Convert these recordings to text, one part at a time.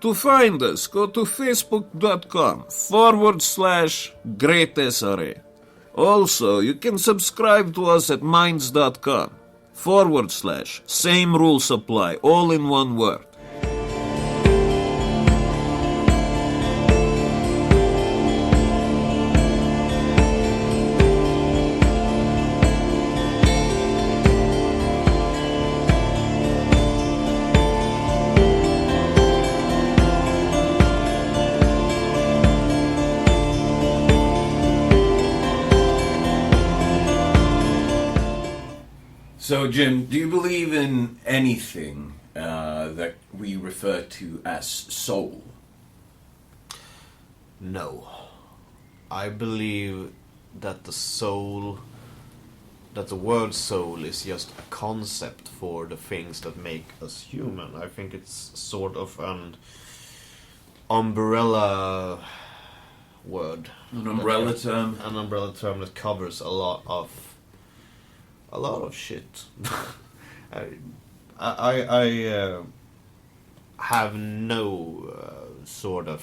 To find us, go to facebook.com/greatsra. Also, you can subscribe to us at minds.com/same rules apply, all in one word. So, Jim, do you believe in anything that we refer to as soul? No. I believe that the word soul is just a concept for the things that make us human. I think it's sort of an umbrella word. An umbrella term? An umbrella term that covers a lot of shit. I have no sort of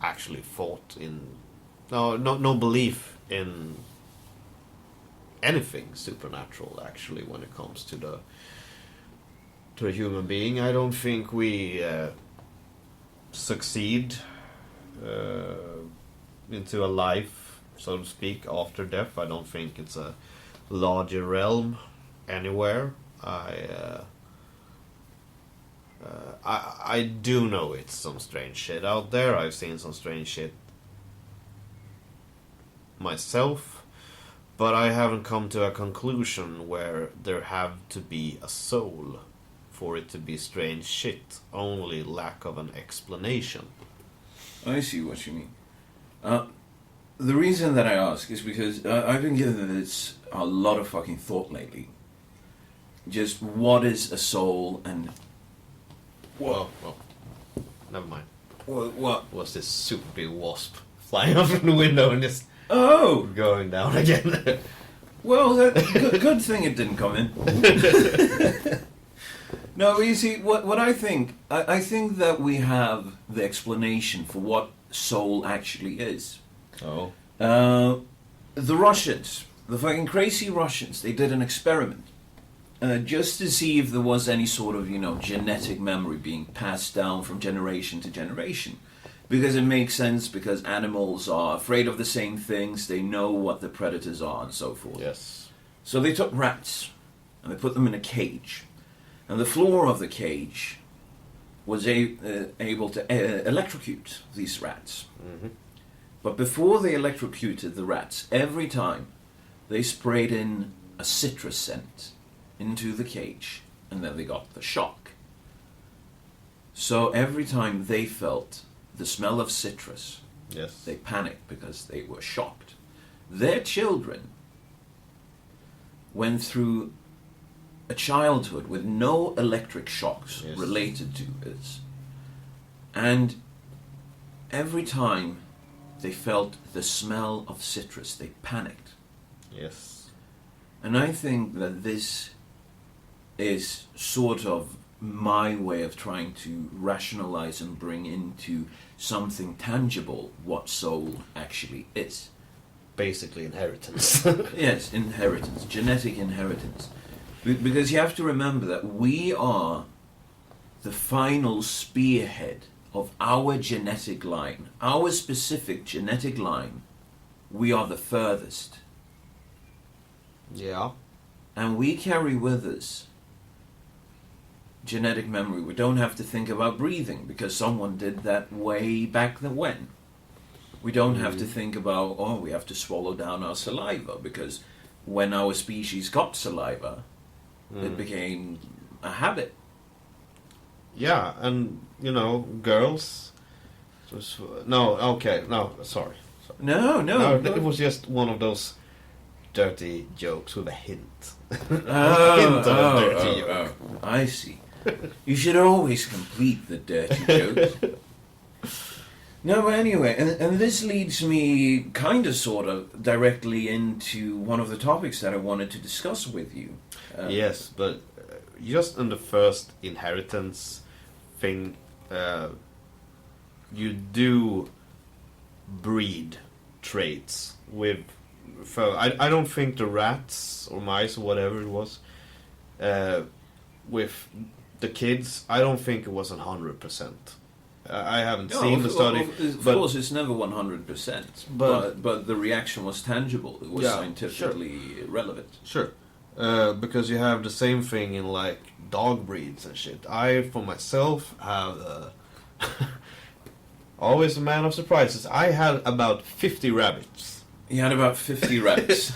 actually thought in no belief in anything supernatural actually when it comes to the human being. I don't think we succeed into a life, so to speak, after death. I don't think it's a larger realm anywhere. I do know it's some strange shit out there. I've seen some strange shit myself, but I haven't come to a conclusion where there have to be a soul for it to be strange shit. Only lack of an explanation. I see what you mean. The reason that I ask is because I've been giving this a lot of fucking thought lately. Just what is a soul and... Well, never mind. What? Was this super big wasp flying up from the window and just going down again? Well, good thing it didn't come in. No, you see, what I think think that we have the explanation for what soul actually is. Oh. The Russians, the fucking crazy Russians, they did an experiment just to see if there was any sort of, genetic memory being passed down from generation to generation. Because it makes sense, because animals are afraid of the same things, they know what the predators are and so forth. Yes. So they took rats and they put them in a cage. And the floor of the cage was able to electrocute these rats. Mm-hmm. But before they electrocuted the rats, every time they sprayed in a citrus scent into the cage, and then they got the shock. So every time they felt the smell of citrus, yes, they panicked because they were shocked. Their children went through a childhood with no electric shocks related to it. And every time they felt the smell of citrus, they panicked. Yes. And I think that this is sort of my way of trying to rationalize and bring into something tangible what soul actually is. Basically inheritance. Yes, inheritance, genetic inheritance. Because you have to remember that we are the final spearhead of our genetic line, our specific genetic line. We are the furthest. Yeah. And we carry with us genetic memory. We don't have to think about breathing because someone did that way back then when. We don't have to think about, we have to swallow down our saliva because when our species got saliva, it became a habit. Yeah, and, girls... Sorry. No, it was just one of those dirty jokes with a hint. I see. You should always complete the dirty jokes. No, but anyway, and this leads me kind of sort of directly into one of the topics that I wanted to discuss with you. Yes, but just on the first inheritance thing, you do breed traits with. I don't think the rats or mice or whatever it was with the kids. I don't think it was 100%. I haven't seen the study. Of course, it's never 100%, but the reaction was tangible. It was scientifically relevant. Sure, because you have the same thing in like dog breeds and shit. I, for myself, have always a man of surprises. I had about 50 rabbits. You had about 50 rabbits.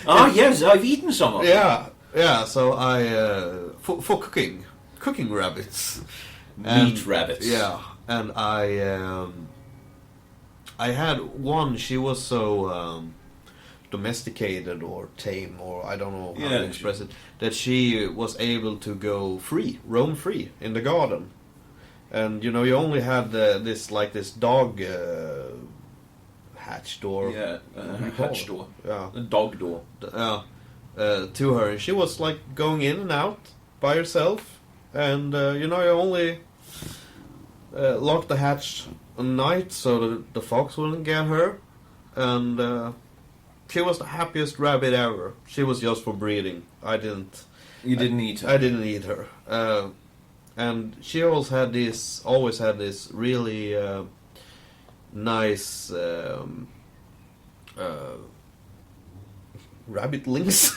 Yes, I've eaten some of them. Yeah. So I for cooking rabbits. Meat rabbits. Yeah, and I had one. She was so domesticated or tame, or I don't know how to express it, that she was able to roam free in the garden. And you only had this dog hatch door. Yeah, hatch door. Yeah, a dog door. To her, and she was like going in and out by herself. And, you only locked the hatch at night so the fox wouldn't get her. And she was the happiest rabbit ever. She was just for breeding. You didn't eat her? I didn't eat her. And she always had this really nice rabbit links.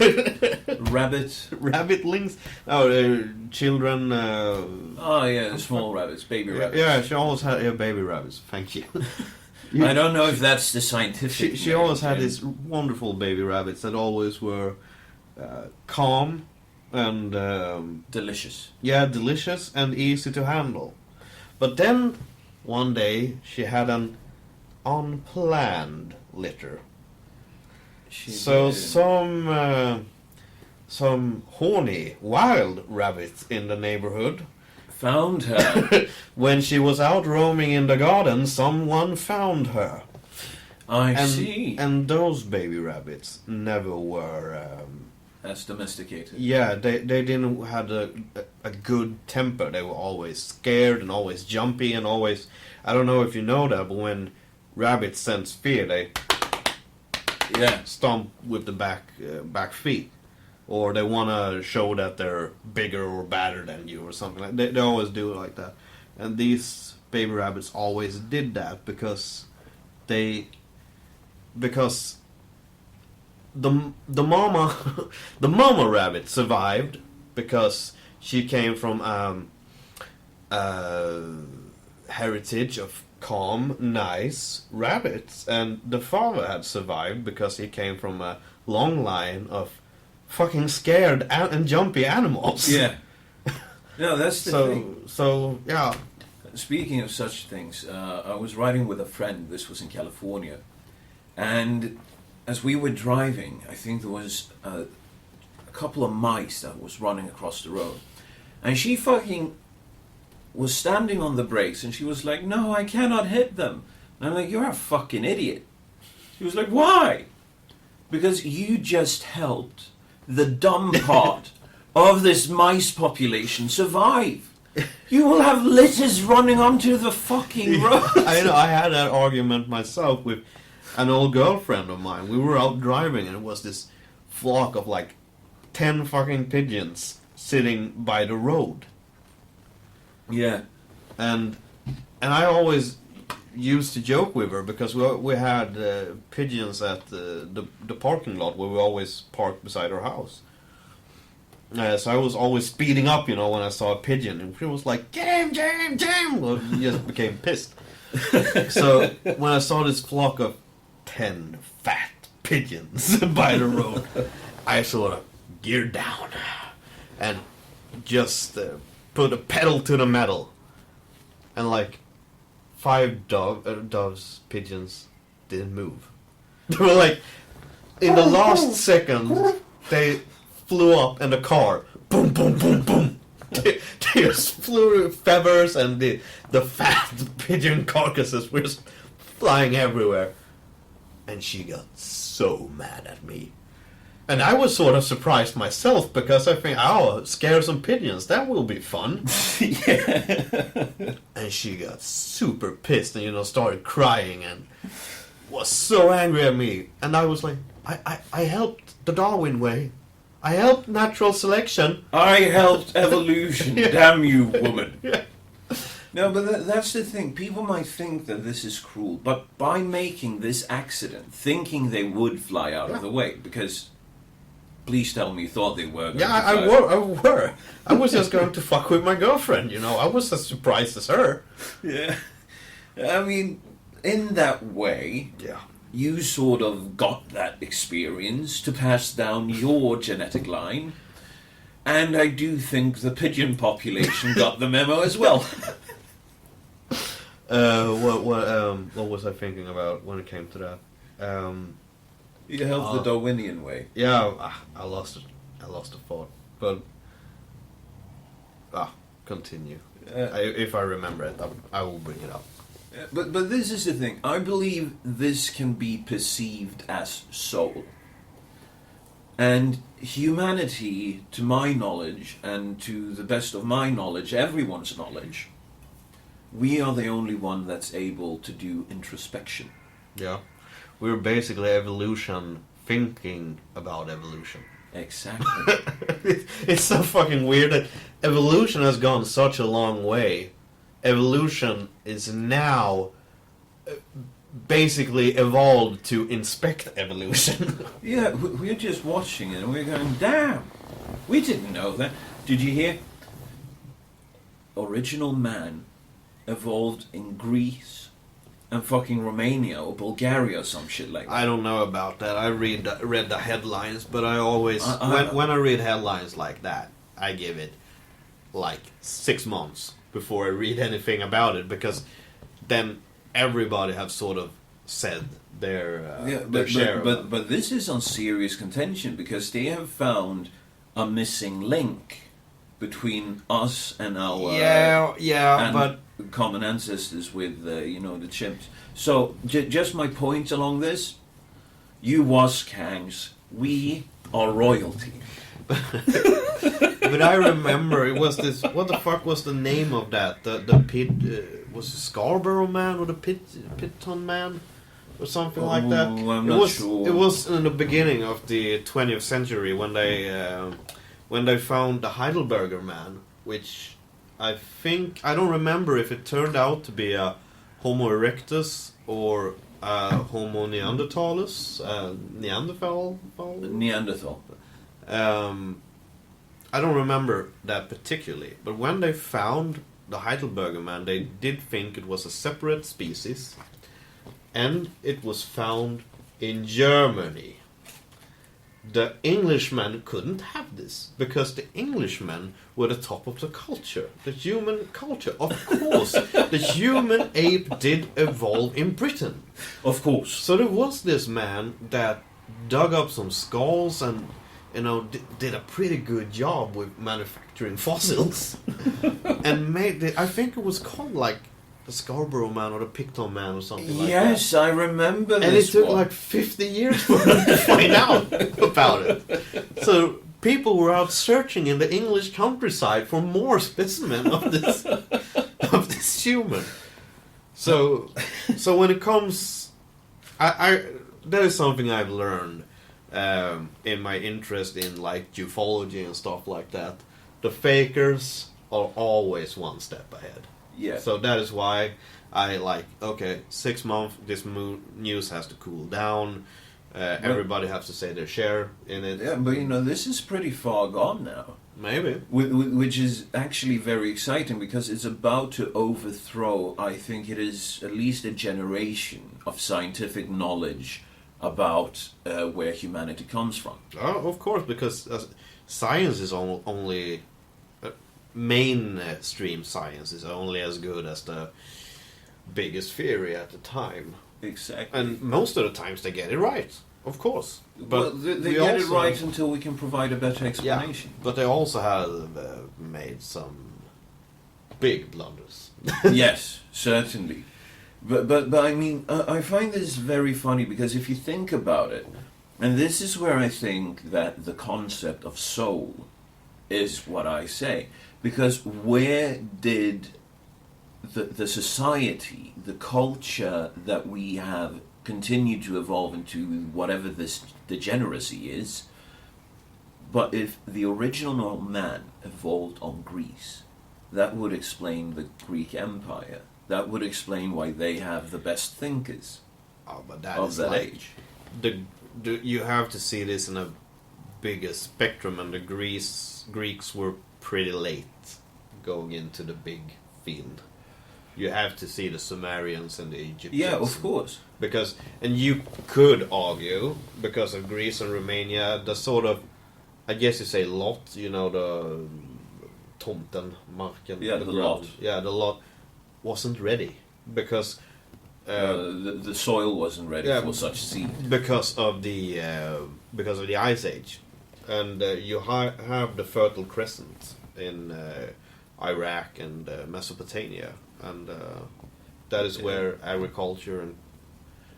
Rabbit links. Children. The small rabbits, baby rabbits. Yeah, she always had baby rabbits. Thank you. I don't know if that's the scientific. She always had these wonderful baby rabbits that always were calm and delicious. Yeah, delicious and easy to handle. But then one day she had an unplanned litter. Some horny wild rabbits in the neighborhood found her. When she was out roaming in the garden, someone found her. I see. And those baby rabbits never were as domesticated. Yeah, they didn't have a good temper. They were always scared and always jumpy and always. I don't know if you know that, but when rabbits sense fear, they stomp with the back feet, or they want to show that they're bigger or badder than you or something like that. They always do it like that. And these baby rabbits always did that because the mama the mama rabbit survived because she came from heritage of calm, nice rabbits, and the father had survived because he came from a long line of fucking scared and jumpy animals. Yeah. No, that's the thing. So, yeah. Speaking of such things, I was riding with a friend. This was in California. And as we were driving, I think there was a couple of mice that was running across the road. And she fucking was standing on the brakes, and she was like, "No, I cannot hit them." And I'm like, "You're a fucking idiot." She was like, "Why?" "Because you just helped the dumb part of this mice population survive. You will have litters running onto the fucking road." I know, I had that argument myself with an old girlfriend of mine. We were out driving, and it was this flock of like 10 fucking pigeons sitting by the road. Yeah. And I always used to joke with her because we had pigeons at the parking lot where we always parked beside our house. So I was always speeding up, when I saw a pigeon, and she was like, "Get him!" Well, he just became pissed. So when I saw this flock of 10 fat pigeons by the road, I sort of geared down and just put a pedal to the metal, and like 5 pigeons didn't move. They were like, in the last second, they flew up in the car. Boom, boom, boom, boom. They just flew feathers, and the fat pigeon carcasses were just flying everywhere. And she got so mad at me. And I was sort of surprised myself because I think, oh, scare some pigeons, that will be fun. Yeah. And she got super pissed and, started crying and was so angry at me. And I was like, I helped the Darwin way. I helped natural selection. I helped evolution. Damn you, woman. Yeah. No, but that's the thing. People might think that this is cruel, but by making this accident, thinking they would fly out of the way, because please tell me you thought they were going to Yeah, fly. I were. I was just going to fuck with my girlfriend, I was as surprised as her. Yeah. I mean, in that way, Yeah. you sort of got that experience to pass down your genetic line, and I do think the pigeon population got the memo as well. What was I thinking about when it came to that? You helped the Darwinian way. Yeah, I lost it. I lost the thought. But continue. If I remember it, I will bring it up. But this is the thing. I believe this can be perceived as soul. And humanity, to my knowledge, and to the best of my knowledge, everyone's knowledge, we are the only one that's able to do introspection. Yeah. We're basically evolution thinking about evolution. Exactly. It's so fucking weird that evolution has gone such a long way. Evolution is now basically evolved to inspect evolution. Yeah, we're just watching it and we're going, damn, we didn't know that. Did you hear? Original man evolved in Greece and fucking Romania or Bulgaria or some shit like that. I don't know about that. I read the headlines, but I always when I read headlines like that, I give it like 6 months before I read anything about it, because then everybody have sort of said their share. But this is on serious contention, because they have found a missing link between us and our and common ancestors with the chimps. So just my point along this: you waskangs, we are royalty. But I remember it was this. What the fuck was the name of that? The pit was it Scarborough Man or the Pitton Man or something like that? I'm not sure. It was in the beginning of the 20th century when they found the Heidelberger Man, which I don't remember if it turned out to be a Homo erectus or a Homo neanderthalis, Neanderthal. I don't remember that particularly, but when they found the Heidelberger Man, they did think it was a separate species, and it was found in Germany. The Englishmen couldn't have this, because the Englishmen were the top of the culture, the human culture. Of course, the human ape did evolve in Britain. Of course. So there was this man that dug up some skulls and did a pretty good job with manufacturing fossils, and made I think it was called like the Scarborough Man or the Picton Man or something like that. Yes, I remember And this it took one. like 50 years for them to find out about it. So people were out searching in the English countryside for more specimen of this human. So when it comes, that is something I've learned in my interest in like ufology and stuff like that. The fakers are always one step ahead. Yeah. So that is why I 6 months, this news has to cool down. Everybody has to say their share in it. Yeah, but this is pretty far gone now. Maybe. Which is actually very exciting, because it's about to overthrow, I think it is at least a generation of scientific knowledge about where humanity comes from. Oh, of course, because science is only... mainstream science is only as good as the biggest theory at the time. Exactly. And most of the times they get it right, of course. But well, they get it right until we can provide a better explanation. Yeah, but they also have made some big blunders. Yes, certainly. But I mean, I find this very funny, because if you think about it, And this is where I think that the concept of soul is what I say. Because where did the society, the culture that we have continued to evolve into, whatever this degeneracy is, but if the original man evolved on Greece, that would explain the Greek Empire. That would explain why they have the best thinkers Oh, but that of is that like age. you have to see this in a bigger spectrum, and the Greeks were pretty late going into the big field. You have to see the Sumerians and the Egyptians. Yeah, of course. Because, and you could argue, because of Greece and Romania, the sort of, I guess you say lot, you know, the tomten, marken, Yeah, the lot. Yeah, the lot wasn't ready. Because The soil wasn't ready yeah, for such seed. because of the Ice Age, and you have the Fertile Crescent in Iraq and Mesopotamia, and that is where agriculture and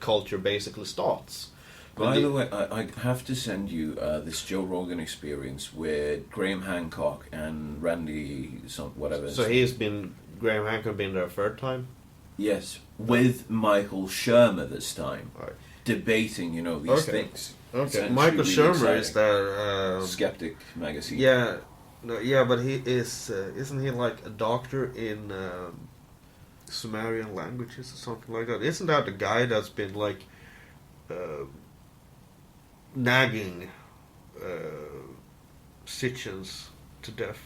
culture basically starts. By the way, I have to send you this Joe Rogan experience where Graham Hancock and Randy, whatever. So Graham Hancock been there a third time. Yes, with Michael Shermer this time, Right. debating, these Okay. things. Okay, It's Michael really Shermer exciting. is there. Skeptic magazine. Yeah, no, yeah, but he is. Isn't he like a doctor in Sumerian languages or something like that? Isn't that the guy that's been like nagging Sitchins to death?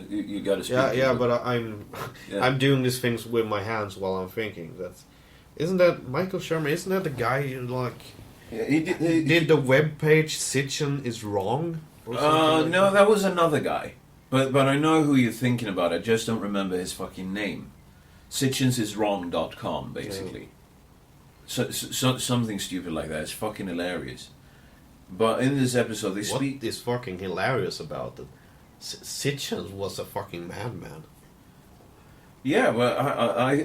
You got to speak. Yeah, but I'm Yeah. I'm doing these things with my hands while I'm thinking. Isn't that Michael Shermer? Isn't that the guy who like did the web page Sitchin is wrong? Or something like No, that was another guy. But I know who you're thinking about. I just don't remember his fucking name. Sitchinsiswrong.com, basically. So something stupid like that. It's fucking hilarious. But in this episode, they What speak. is fucking hilarious about it? Sitchins was a fucking madman. Yeah, well,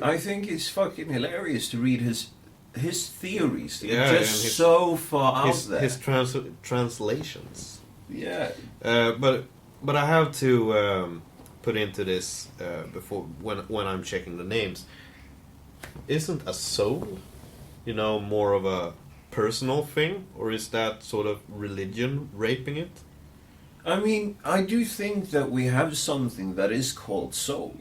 I think it's fucking hilarious to read his theories. They're Yeah, just and his- so far out there. His translations. Yeah. But I have to put into this before when I'm checking the names. Isn't a soul, more of a personal thing, or is that sort of religion raping it? I mean, I do think that we have something that is called soul.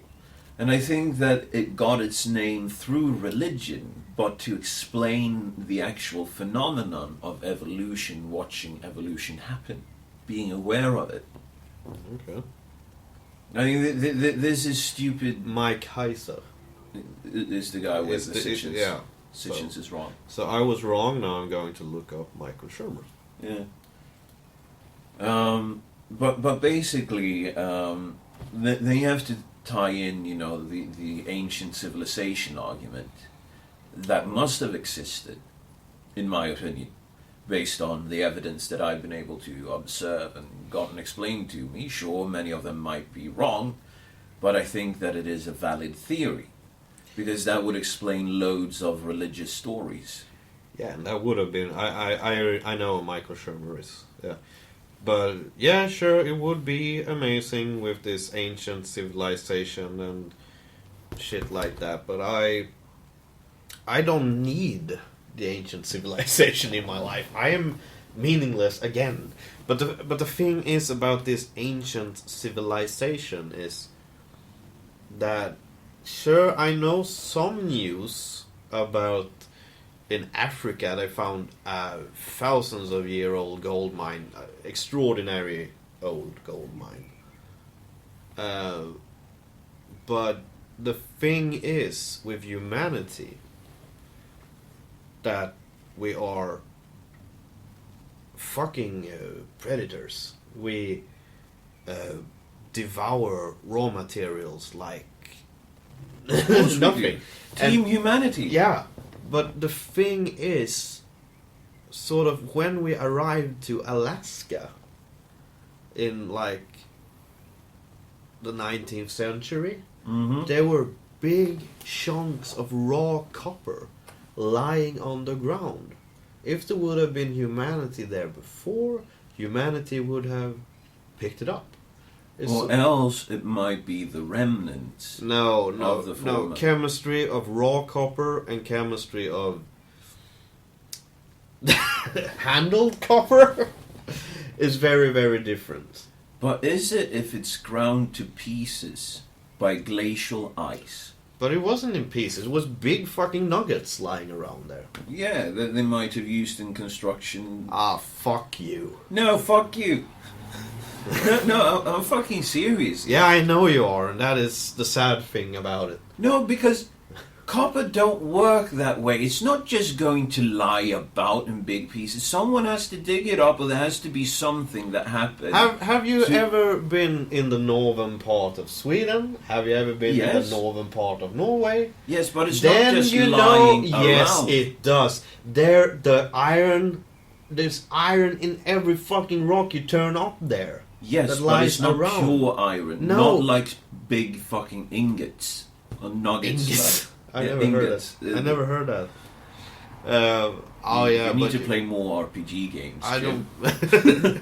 And I think that it got its name through religion, but to explain the actual phenomenon of evolution, watching evolution happen, being aware of it. Okay. I mean, this is stupid. Mike Heiser. Is the guy with Is the the- Sitchins. yeah. Sitchins is wrong. So I was wrong. Now I'm going to look up Michael Shermer. Yeah. But basically, they have to tie in, the ancient civilization argument that must have existed, in my opinion, based on the evidence that I've been able to observe and gotten explained to me. Sure, many of them might be wrong, but I think that it is a valid theory, because that would explain loads of religious stories. Yeah, and that would have been. I know Michael Shermer is. Yeah. But yeah, sure, it would be amazing with this ancient civilization and shit like that. But I don't need the ancient civilization in my life. I am meaningless again. But the thing is about this ancient civilization is that sure, I know some news about in Africa they found thousands of year old gold mine, extraordinary old gold mine. But the thing is with humanity that we are fucking predators. We devour raw materials like nothing. Team humanity. Yeah, but the thing is, sort of when we arrived to Alaska in like the 19th century, there were big chunks of raw copper lying on the ground if there would have been humanity there before, humanity would have picked it up. Or else it might be the remnants. No, of the former. chemistry of raw copper and chemistry of handled copper is very, very different. But is it if it's ground to pieces by glacial ice? But it wasn't in pieces. It was big fucking nuggets lying around there. Yeah, that they might have used in construction. Ah, fuck you. No, fuck you. No, I'm fucking serious. Yeah, I know you are, and that is the sad thing about it. No, because copper don't work that way. It's not just going to lie about in big pieces. Someone has to dig it up, or there has to be something that happened. Have you ever been in the northern part of Sweden? Have you ever been in the northern part of Norway? Yes, but it's then not just you lying know, around. yes, it does. There's iron in every fucking rock you turn up there. Yes, that but lies it's not around. pure iron. No. Not like big fucking ingots or nuggets. Ingots. I Yeah, never ingots. heard that. I never heard that. Oh yeah, You need but to play more RPG games. I Jim. don't.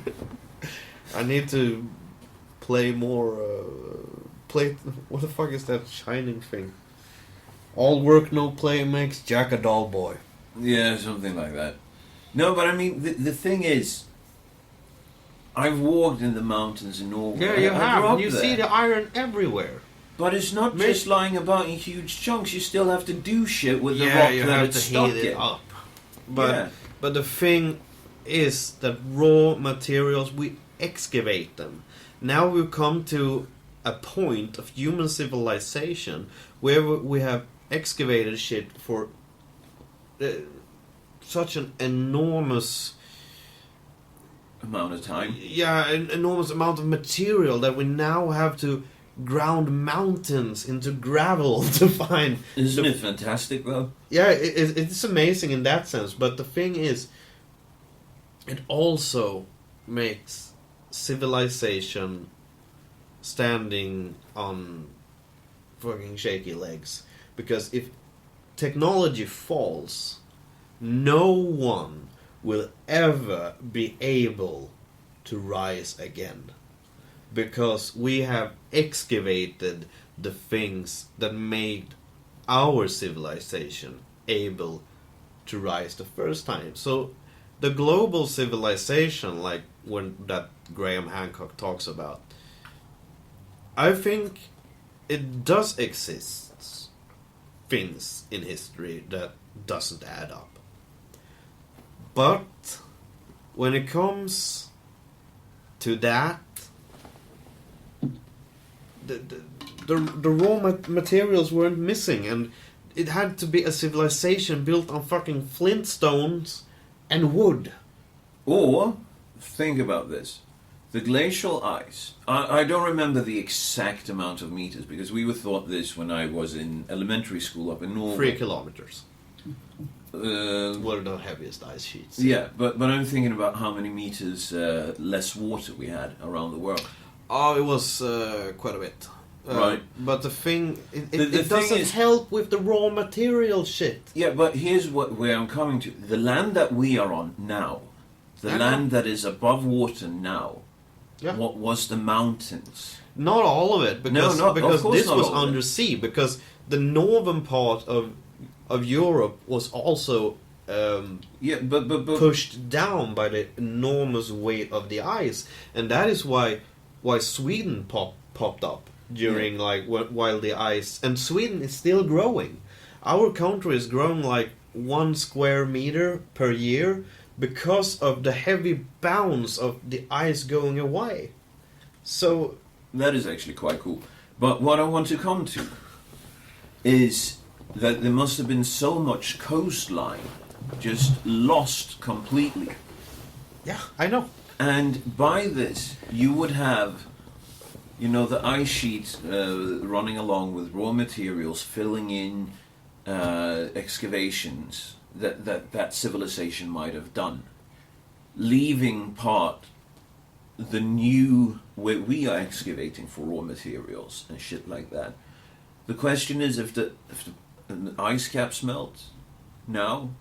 I need to play more. Play. What the fuck is that shining thing? All work, no play makes Jack a dull boy. Yeah, something like that. No, but I mean, the thing is, I've walked in the mountains in Norway. Yeah, you I grew have. up You there. see the iron everywhere. But it's not Maybe- just lying about in huge chunks. You still have to do shit with the Yeah, rock you that have it's to stuck heat it in. up. But Yeah. but the thing is that raw materials, we excavate them. Now we've come to a point of human civilization where we have excavated shit for such an enormous, amount of time. an enormous amount of material that we now have to ground mountains into gravel to find. Isn't it fantastic, though? Yeah, it's amazing in that sense, but the thing is, it also makes civilization standing on fucking shaky legs. Because if technology falls, no one will ever be able to rise again. Because we have excavated the things that made our civilization able to rise the first time. So the global civilization, like when that Graham Hancock talks about, I think it does exist things in history that doesn't add up. But when it comes to that, the raw materials weren't missing, and it had to be a civilization built on fucking flintstones and wood. Or, think about this. The glacial ice. I don't remember the exact amount of meters, because we were taught this when I was in elementary school up in Norway. 3 kilometers. Were the heaviest ice sheets. Yeah, but I'm thinking about how many meters less water we had around the world. Oh, it was quite a bit. Right. But the thing, it thing doesn't is- help with the raw material shit. Yeah, but here's where I'm coming to. The land that we are on now, the I know. land that is above water now, Yeah. what was the mountains? Not all of it, because, No, of because course this not was all of it. undersea, because the northern part of Europe was also Yeah, but pushed down by the enormous weight of the ice, and that is why Sweden popped up during while the ice, and Sweden is still growing. Our country is growing like 1 square meter per year because of the heavy bounce of the ice going away. So that is actually quite cool. But what I want to come to is that there must have been so much coastline just lost completely. yeah, I know. And by this, you would have, the ice sheets running along with raw materials, filling in excavations that civilization might have done, leaving part the new where we are excavating for raw materials and shit like that. The question is, if the ice caps melt now,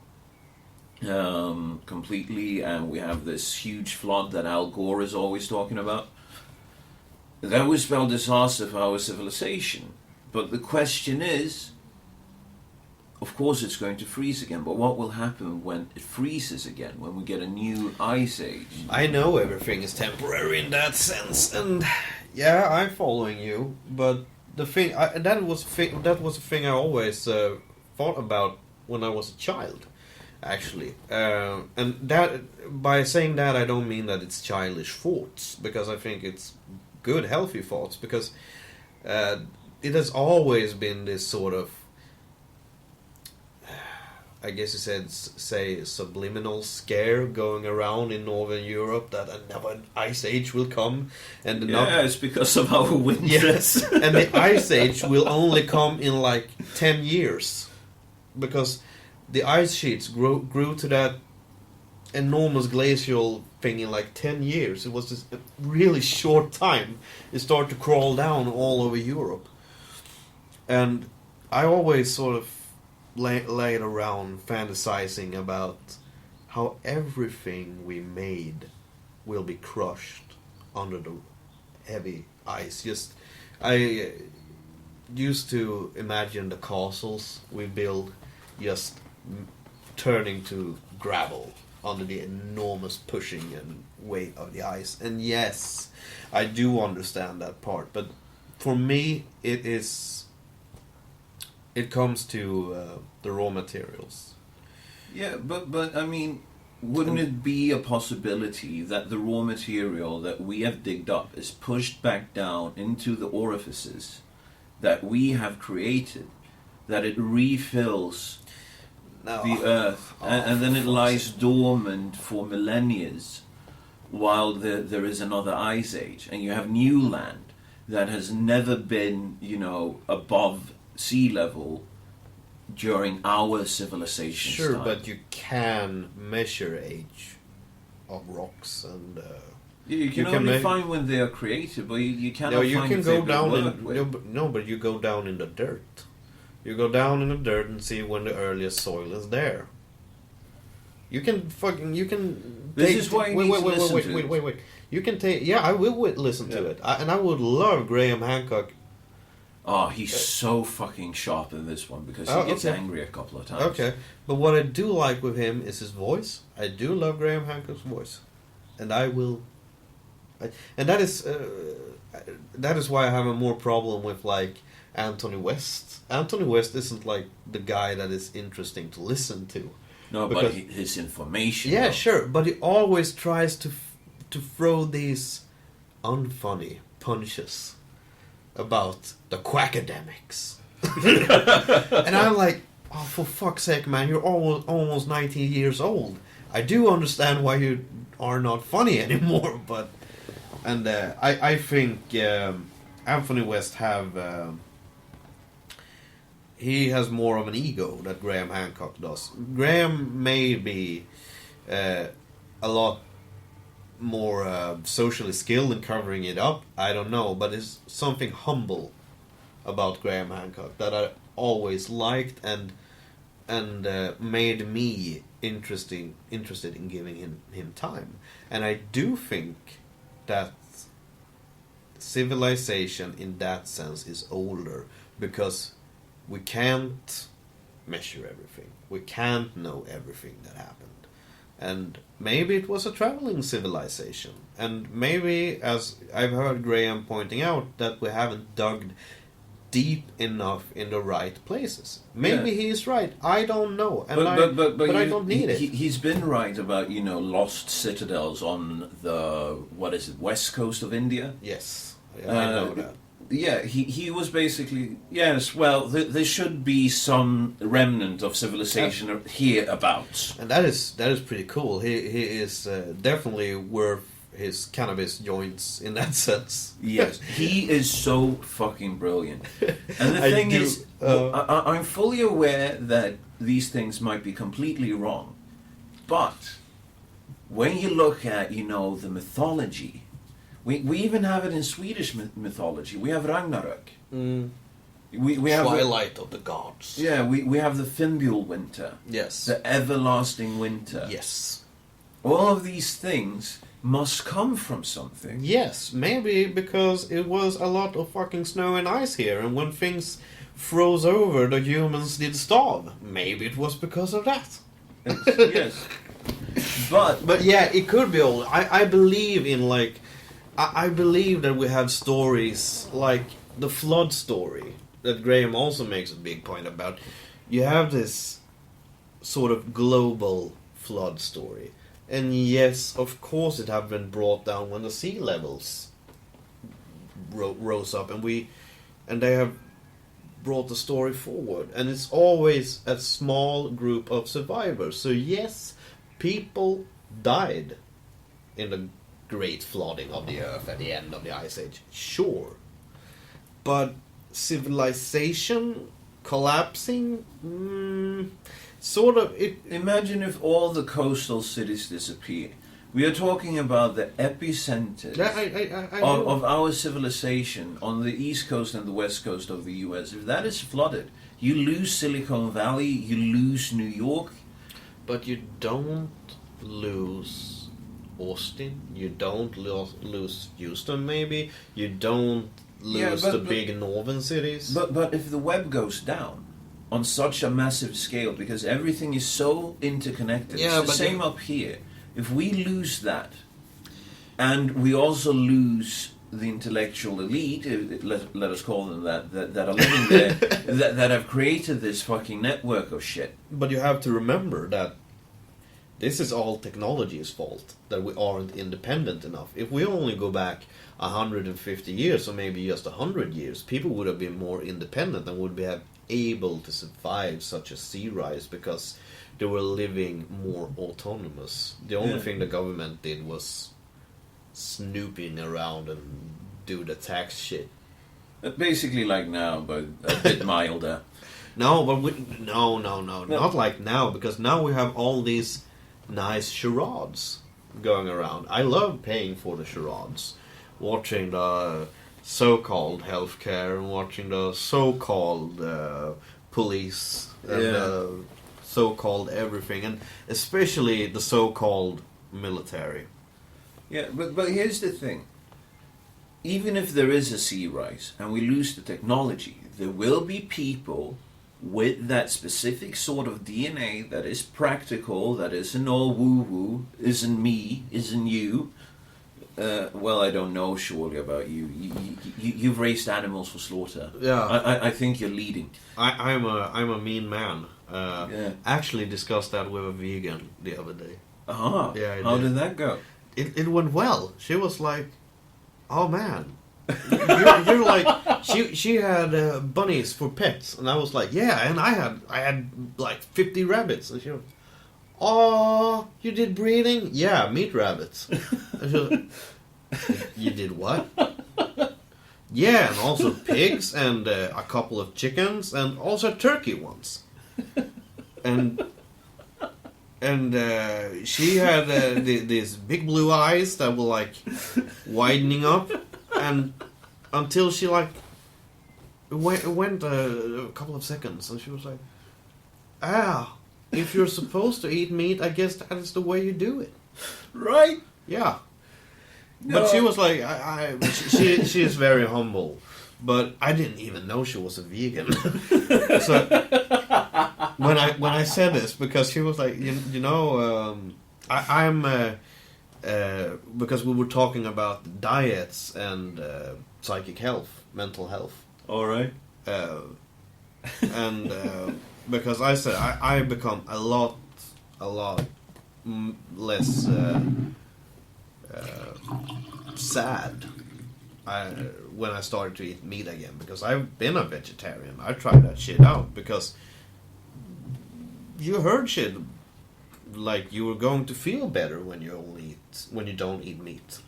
completely, and we have this huge flood that Al Gore is always talking about. That would spell disaster for our civilization. But the question is, of course it's going to freeze again, but what will happen when it freezes again, when we get a new ice age? I know everything is temporary in that sense, and yeah, I'm following you. But the thing that was a thing I always thought about when I was a child, actually. And that, by saying that, I don't mean that it's childish thoughts, because I think it's good, healthy thoughts, because it has always been this sort of, I guess you said, say, subliminal scare going around in Northern Europe that another ice age will come, and it's because of our winters. Yes, and the ice age will only come in like 10 years, because the ice sheets grew to that enormous glacial thing in like 10 years. It was just a really short time. It started to crawl down all over Europe. And I always sort of laid around fantasizing about how everything we made will be crushed under the heavy ice. I used to imagine the castles we build just turning to gravel under the enormous pushing and weight of the ice. And yes, I do understand that part, but for me it comes to the raw materials. Yeah, but I mean, wouldn't it be a possibility that the raw material that we have digged up is pushed back down into the orifices that we have created, that it refills the earth, and then it lies dormant for millennia while there is another ice age, and you have new land that has never been, above sea level during our civilization. Sure, time. but you can measure age of rocks, and you can only find when they are created, but you cannot. No, you find can if go they've been down worked in with. no, but you go down in the dirt. You go down in the dirt and see when the earliest soil is there. You can This is why you need to listen to it. wait. You can take. Yeah, I will listen to it, and I would love Graham Hancock. Oh, he's so fucking sharp in this one because he gets angry a couple of times. Okay, but what I do like with him is his voice. I do love Graham Hancock's voice, and and that is why I have a more problem with like Anthony West. Anthony West isn't like the guy that is interesting to listen to. No, but his information. Yeah, though. sure, but he always tries to throw these unfunny punches about the quackademics. And I'm like, oh, for fuck's sake, man, you're almost 19 years old. I do understand why you are not funny anymore, but... And I think Anthony West he has more of an ego that Graham Hancock does. Graham may be a lot more socially skilled in covering it up. I don't know, but there's something humble about Graham Hancock that I always liked and made me interested in giving him time. And I do think that civilization in that sense is older because we can't measure everything. We can't know everything that happened. And maybe it was a traveling civilization. And maybe, as I've heard Graham pointing out, that we haven't dug deep enough in the right places. Maybe he is right. I don't know. And but I don't need it. He's been right about, lost citadels on the, west coast of India? Yes. I know that. Yeah, he was basically, yes, well, there should be some remnant of civilization hereabouts. And that is pretty cool. He is definitely worth his cannabis joints in that sense. Yes, he is so fucking brilliant. And the thing is, I'm fully aware that these things might be completely wrong. But when you look at, the mythology, we even have it in Swedish mythology. We have Ragnarök. We have Twilight of the gods. we have the Fimbul winter, Yes. the everlasting winter. Yes. All of these things must come from something. Yes, maybe because it was a lot of fucking snow and ice here, and when things froze over, the humans did starve. Maybe it was because of that. Yes. But yeah, it could be all. I believe in like, I believe that we have stories like the flood story that Graham also makes a big point about. You have this sort of global flood story. And yes, of course it have been brought down when the sea levels rose up, and they have brought the story forward, and it's always a small group of survivors. So yes, people died in the great flooding of the earth at the end of the Ice Age, sure, but civilization collapsing, sort of. imagine if all the coastal cities disappear. We are talking about the epicenters I of our civilization on the east coast and the west coast of the US. If that is flooded, you lose Silicon Valley, you lose New York. But you don't lose Austin, you don't lose Houston maybe, you don't lose the big northern cities. But if the web goes down on such a massive scale, because everything is so interconnected, Yeah, it's the same up here. If we lose that, and we also lose the intellectual elite, let us call them that are living there, that have created this fucking network of shit. But you have to remember that this is all technology's fault, that we aren't independent enough. If we only go back 150 years, or maybe just 100 years, people would have been more independent and would be able to survive such a sea rise because they were living more autonomous. The only thing the government did was snooping around and do the tax shit. Basically like now, but a bit milder. No, but no, not like now, because now we have all these nice charades going around. I love paying for the charades, watching the so-called healthcare and watching the so-called police and so-called everything, and especially the so-called military. Yeah, but here's the thing. Even if there is a sea rise and we lose the technology, there will be people with that specific sort of DNA that is practical, that isn't all woo-woo, isn't me, isn't you. Well, I don't know surely about you. You've raised animals for slaughter. Yeah. I think you're leading. I'm a mean man. Actually discussed that with a vegan the other day. Yeah, How did that go? It went well. She was like, "Oh man, you're like." She had bunnies for pets, and I was like, "Yeah," and I had like 50 rabbits, and she was, "Oh, you did breeding? Yeah, meat rabbits." And she was, "You did what?" "Yeah, and also pigs and a couple of chickens and also turkey ones." And she had these big blue eyes that were like widening up, and until she like went a couple of seconds, and she was like, if you're supposed to eat meat, I guess that is the way you do it, right? Yeah. No. But she was like, she is very humble, but I didn't even know she was a vegan. So when I said this, because she was like, I'm because we were talking about diets and psychic health, mental health. All right. And because I said I become a lot less sad when I started to eat meat again, because I've been a vegetarian. I tried that shit out because you heard shit like you were going to feel better when you don't eat meat.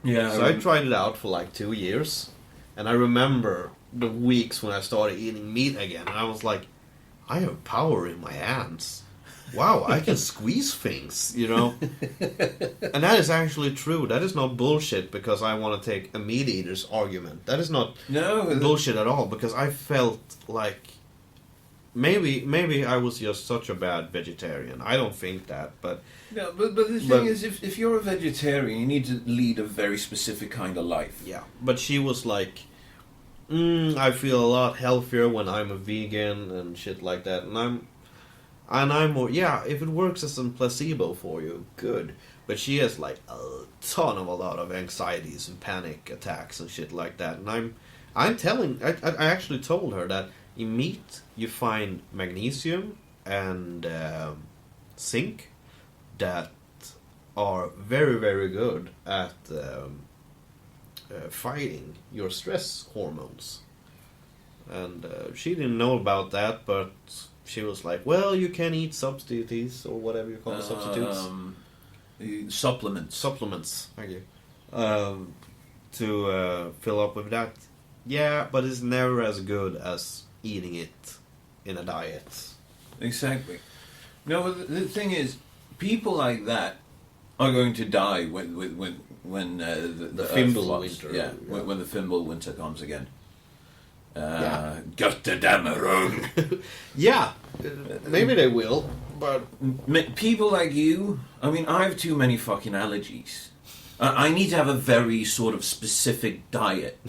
Yeah. So I tried it out for like 2 years, and I remember the weeks when I started eating meat again, and I was like, I have power in my hands. wow, I can squeeze things, you know? And that is actually true. That is not bullshit because I want to take a meat eater's argument. That is not bullshit at all, because I felt like maybe I was just such a bad vegetarian. I don't think that, but... No, but the thing is, if you're a vegetarian, you need to lead a very specific kind of life. Yeah, but she was like, I feel a lot healthier when I'm a vegan and shit like that, and I'm more, yeah, if it works as a placebo for you, good. But she has like a lot of anxieties and panic attacks and shit like that, and I actually told her that in meat you find magnesium and zinc that are very, very good at fighting your stress hormones. And she didn't know about that, but she was like, well, you can eat substitutes, or whatever you call substitutes. Supplements. Supplements, thank you. To fill up with that. Yeah, but it's never as good as eating it in a diet. Exactly. No, but the thing is, people like that are going to die when the Fimble winter. winter. Yeah, yeah. When the Fimble winter comes again. Götterdämmerung. Yeah, maybe they will, but... People like you, I mean, I have too many fucking allergies. I need to have a very sort of specific diet.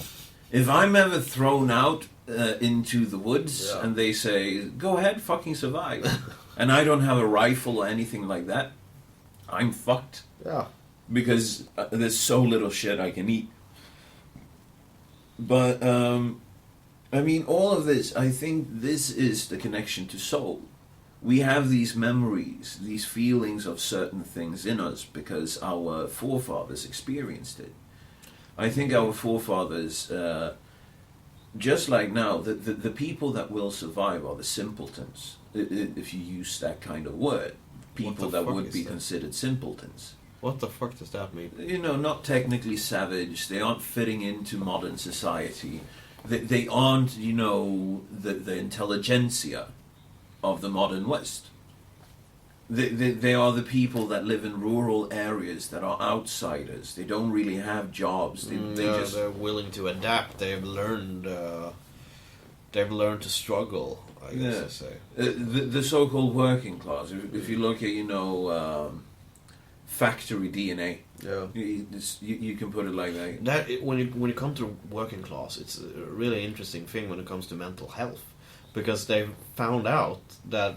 If I'm ever thrown out into the woods and they say, go ahead, fucking survive, and I don't have a rifle or anything like that, I'm fucked. Yeah. Because there's so little shit I can eat. But, I mean, all of this, I think this is the connection to soul. We have these memories, these feelings of certain things in us because our forefathers experienced it. I think our forefathers, just like now, the people that will survive are the simpletons, if you use that kind of word. People that would be considered simpletons. What the fuck does that mean? You know, not technically savage, they aren't fitting into modern society. They aren't, you know, the intelligentsia of the modern West. They are the people that live in rural areas that are outsiders. They don't really have jobs. They're willing to adapt. They've learned to struggle, I guess I say. The so-called working class. If you look at, you know, factory DNA. Yeah. You can put it like that. When you come to working class, it's a really interesting thing when it comes to mental health, because they've found out that,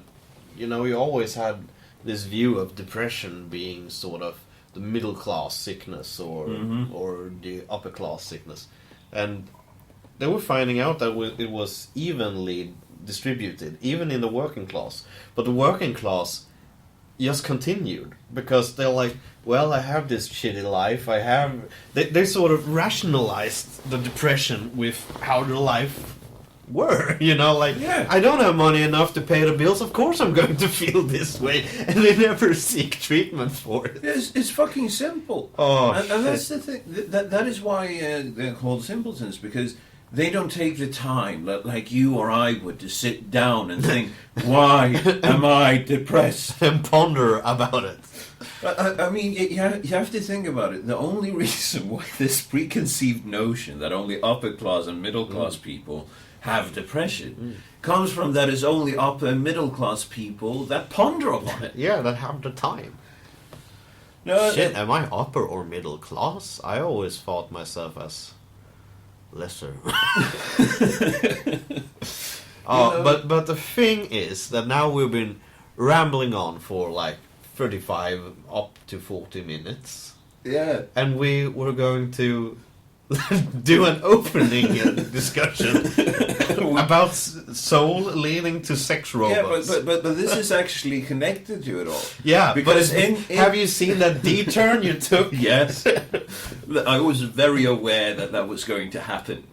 you know, you always had this view of depression being sort of the middle class sickness or the upper class sickness, and they were finding out that it was evenly distributed, even in the working class. But the working class just continued because they're like, well, I have this shitty life. They sort of rationalized the depression with how their life were, you know, like, I don't have money enough to pay the bills, of course I'm going to feel this way, and they never seek treatment for it. It's fucking simple. And that's the thing. That is why they're called simpletons, because they don't take the time, like you or I would, to sit down and think, why am I depressed? And ponder about it. I mean, you have to think about it. The only reason why this preconceived notion that only upper class and middle class people have depression comes from that it's only upper and middle class people that ponder upon it. Yeah, that have the time. No, shit, am I upper or middle class? I always thought myself as lesser. But the thing is that now we've been rambling on for like 35 up to 40 minutes. Yeah. And we were going to do an opening discussion about soul leading to sex robots. Yeah, but this is actually connected to it all. Yeah, because have you seen that D-turn you took? Yes. I was very aware that was going to happen.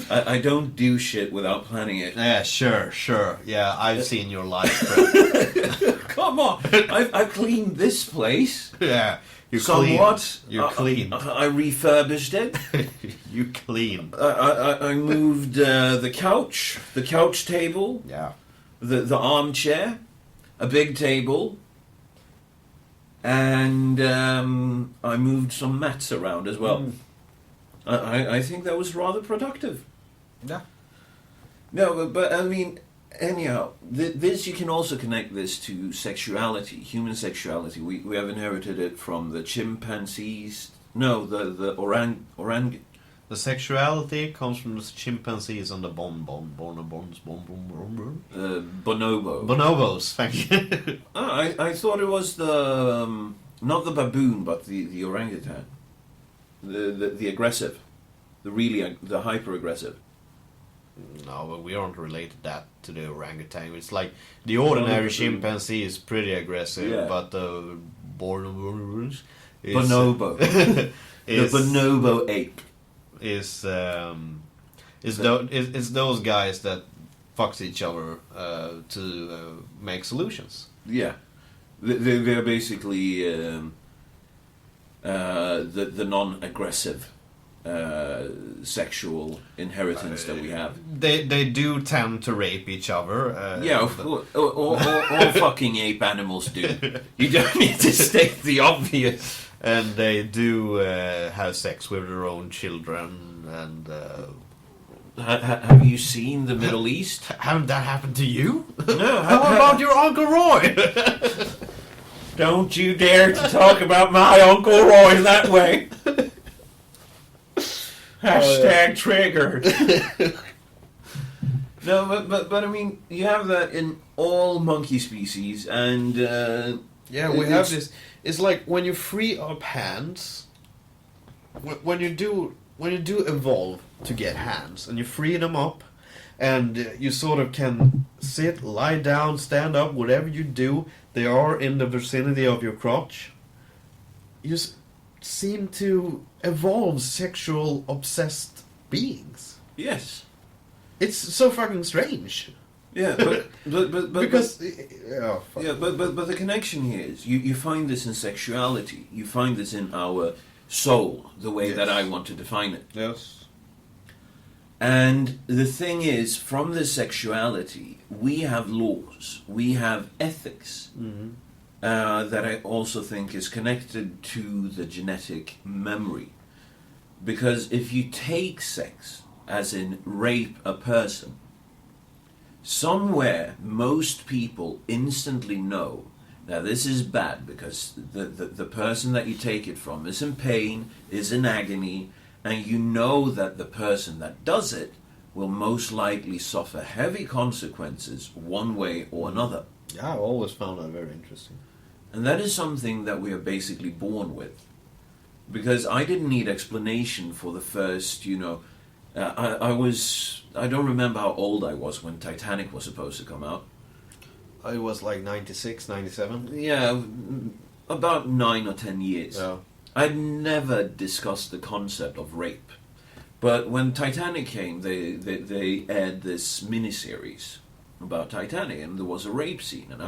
I don't do shit without planning it. Yeah, sure. Yeah, I've seen your life. Come on, I've cleaned this place. Yeah. You somewhat. You cleaned. I refurbished it. You cleaned. I moved the couch table. Yeah. The armchair. a big table, and I moved some mats around as well. I think that was rather productive. Yeah. No, but I mean, anyhow, this you can also connect this to sexuality, human sexuality. We have inherited it from the chimpanzees. No, the orang. The sexuality comes from the chimpanzees and the bonobos. Thank you. I thought it was the not the baboon, but the orangutan, the aggressive, the hyper aggressive. No, but we aren't related that to the orangutan. It's like the ordinary chimpanzee is pretty aggressive, Yeah. but the bonobo is Bonobo, the bonobo ape. is those guys that fucks each other to make solutions. Yeah, they're basically the non-aggressive sexual inheritance that we have. They do tend to rape each other. Yeah, all fucking ape animals do. You don't need to state the obvious. And they do have sex with their own children. And have you seen the Middle East? haven't that happened to you? No. How about your Uncle Roy? Don't you dare to talk about my Uncle Roy that way. Hashtag triggered. No, but I mean, you have that in all monkey species, and Yeah, we have this. It's like when you free up hands. When you do evolve to get hands, and you free them up, and you sort of can sit, lie down, stand up, whatever you do, they are in the vicinity of your crotch. You seem to evolve sexual obsessed beings. yes, It's so fucking strange. yeah, but Because but the connection here is you find this in sexuality. You find this in our soul, the way that I want to define it. yes, And the thing is, from this sexuality, we have laws, we have ethics that I also think is connected to the genetic memory. Because if you take sex, as in rape a person, somewhere most people instantly know that this is bad, because the person that you take it from is in pain, is in agony, and you know that the person that does it will most likely suffer heavy consequences one way or another. yeah, I always found that very interesting. And that is something that we are basically born with. Because I didn't need explanation for the first, I don't remember how old I was when Titanic was supposed to come out. It was like 96, 97. Yeah, about 9 or 10 years. Yeah. I'd never discussed the concept of rape. But when Titanic came, they aired this miniseries about Titanic, and there was a rape scene, and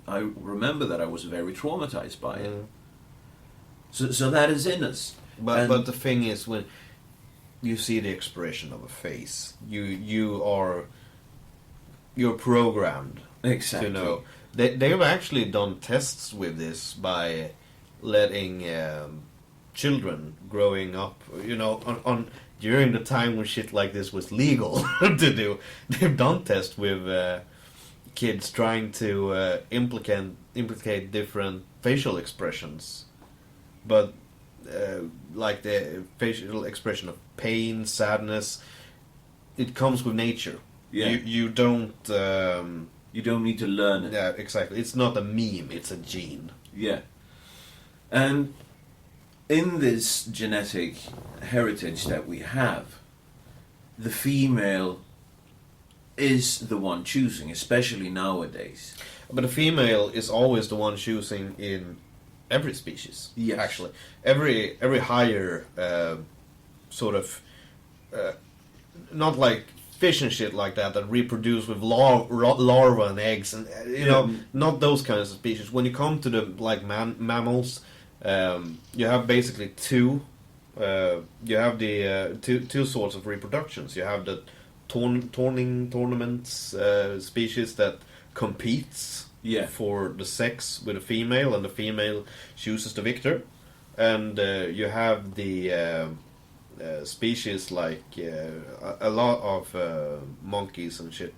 I remember that I was very traumatized by it. So that is in us. But the thing is, when you see the expression of a face, you're programmed. Exactly. To know. They've actually done tests with this by letting children growing up, on during the time when shit like this was legal to do. They've done tests with kids trying to implicate different facial expressions, but like the facial expression of pain, sadness, it comes with nature. Yeah. You don't. You don't need to learn it. Yeah, exactly. It's not a meme, it's a gene. Yeah. And in this genetic heritage that we have, the female is the one choosing, especially nowadays. But the female is always the one choosing in every species. Yes. Actually. Every higher sort of not like fish and shit like that reproduce with larvae and eggs, and not those kinds of species. When you come to the like mammals, you have basically two. You have the two sorts of reproductions. You have the tournaments species that competes Yeah. for the sex with a female, and the female chooses the victor. And you have the species like a lot of monkeys and shit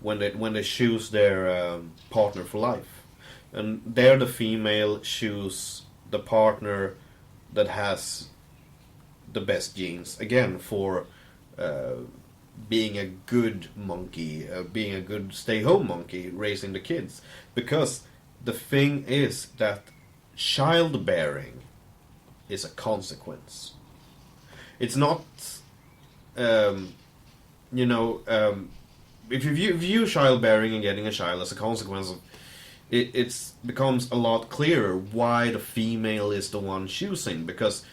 when they choose their partner for life, and there the female choose the partner that has the best genes again for being a good monkey, being a good stay-home monkey, raising the kids. Because the thing is that childbearing is a consequence. It's not, if you view childbearing and getting a child as a consequence of it, becomes a lot clearer why the female is the one choosing. Because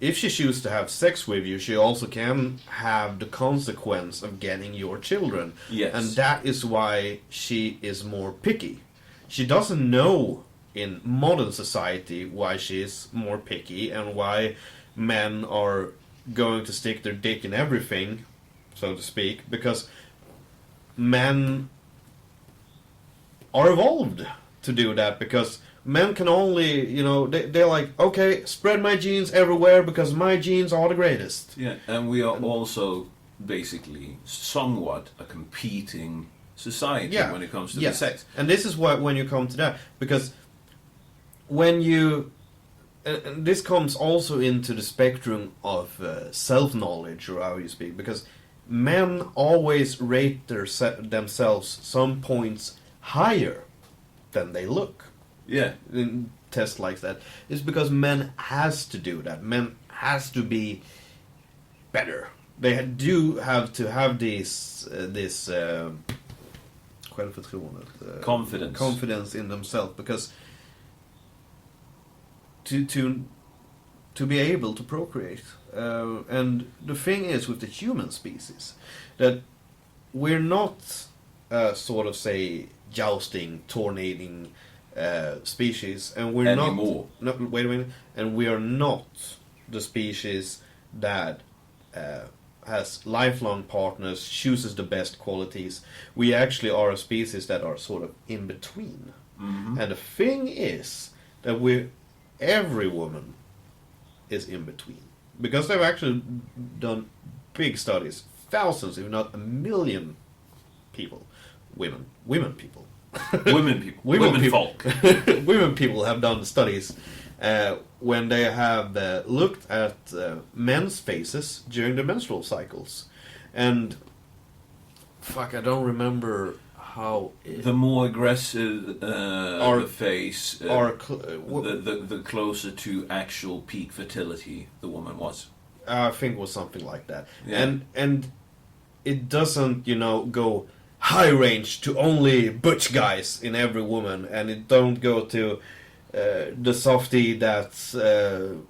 if she chooses to have sex with you, she also can have the consequence of getting your children. Yes. And that is why she is more picky. She doesn't know in modern society why she is more picky and why men are going to stick their dick in everything, so to speak, because men are evolved to do that. Because men can only, they're like, okay, spread my genes everywhere because my genes are the greatest. Yeah, and we are also basically somewhat a competing society when it comes to the sex. And this is why when you come to that, because when you, and this comes also into the spectrum of self-knowledge, or how you speak, because men always rate themselves some points higher than they look. Yeah. In tests like that. It's because men has to do that. Men has to be better. They do have to have this confidence in themselves, because to be able to procreate. And the thing is with the human species that we're not sort of say jousting, tornadoing species, and we're anymore. not. Wait a minute, and we are not the species that has lifelong partners, chooses the best qualities. We actually are a species that are sort of in between. Mm-hmm. And the thing is that every woman is in between, because they've actually done big studies, thousands, if not a million people, women people. Women folk. Women people have done studies when they have looked at men's faces during the menstrual cycles, and I don't remember how the more aggressive the face, the closer to actual peak fertility the woman was. I think it was something like that. Yeah. And it doesn't go high range to only butch guys in every woman, and it don't go to the softie that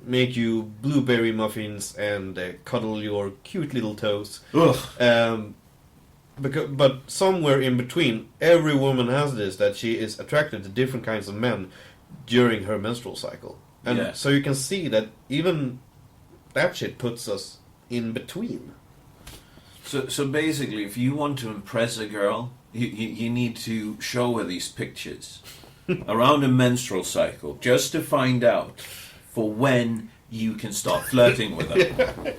make you blueberry muffins and cuddle your cute little toes. Ugh. But somewhere in between, every woman has this, that she is attracted to different kinds of men during her menstrual cycle. And so you can see that even that shit puts us in between. So basically, if you want to impress a girl, you need to show her these pictures around a menstrual cycle, just to find out for when you can start flirting with her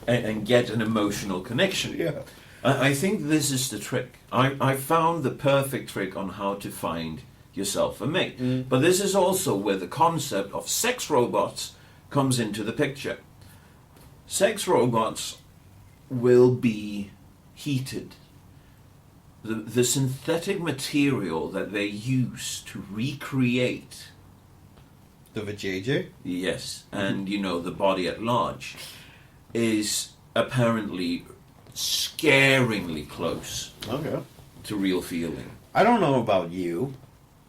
and get an emotional connection. Yeah. I think this is the trick. I found the perfect trick on how to find yourself a mate. But this is also where the concept of sex robots comes into the picture. Sex robots will be heated. The synthetic material that they use to recreate the vajayjay, yes, and the body at large, is apparently scaringly close to real feeling. I don't know about you,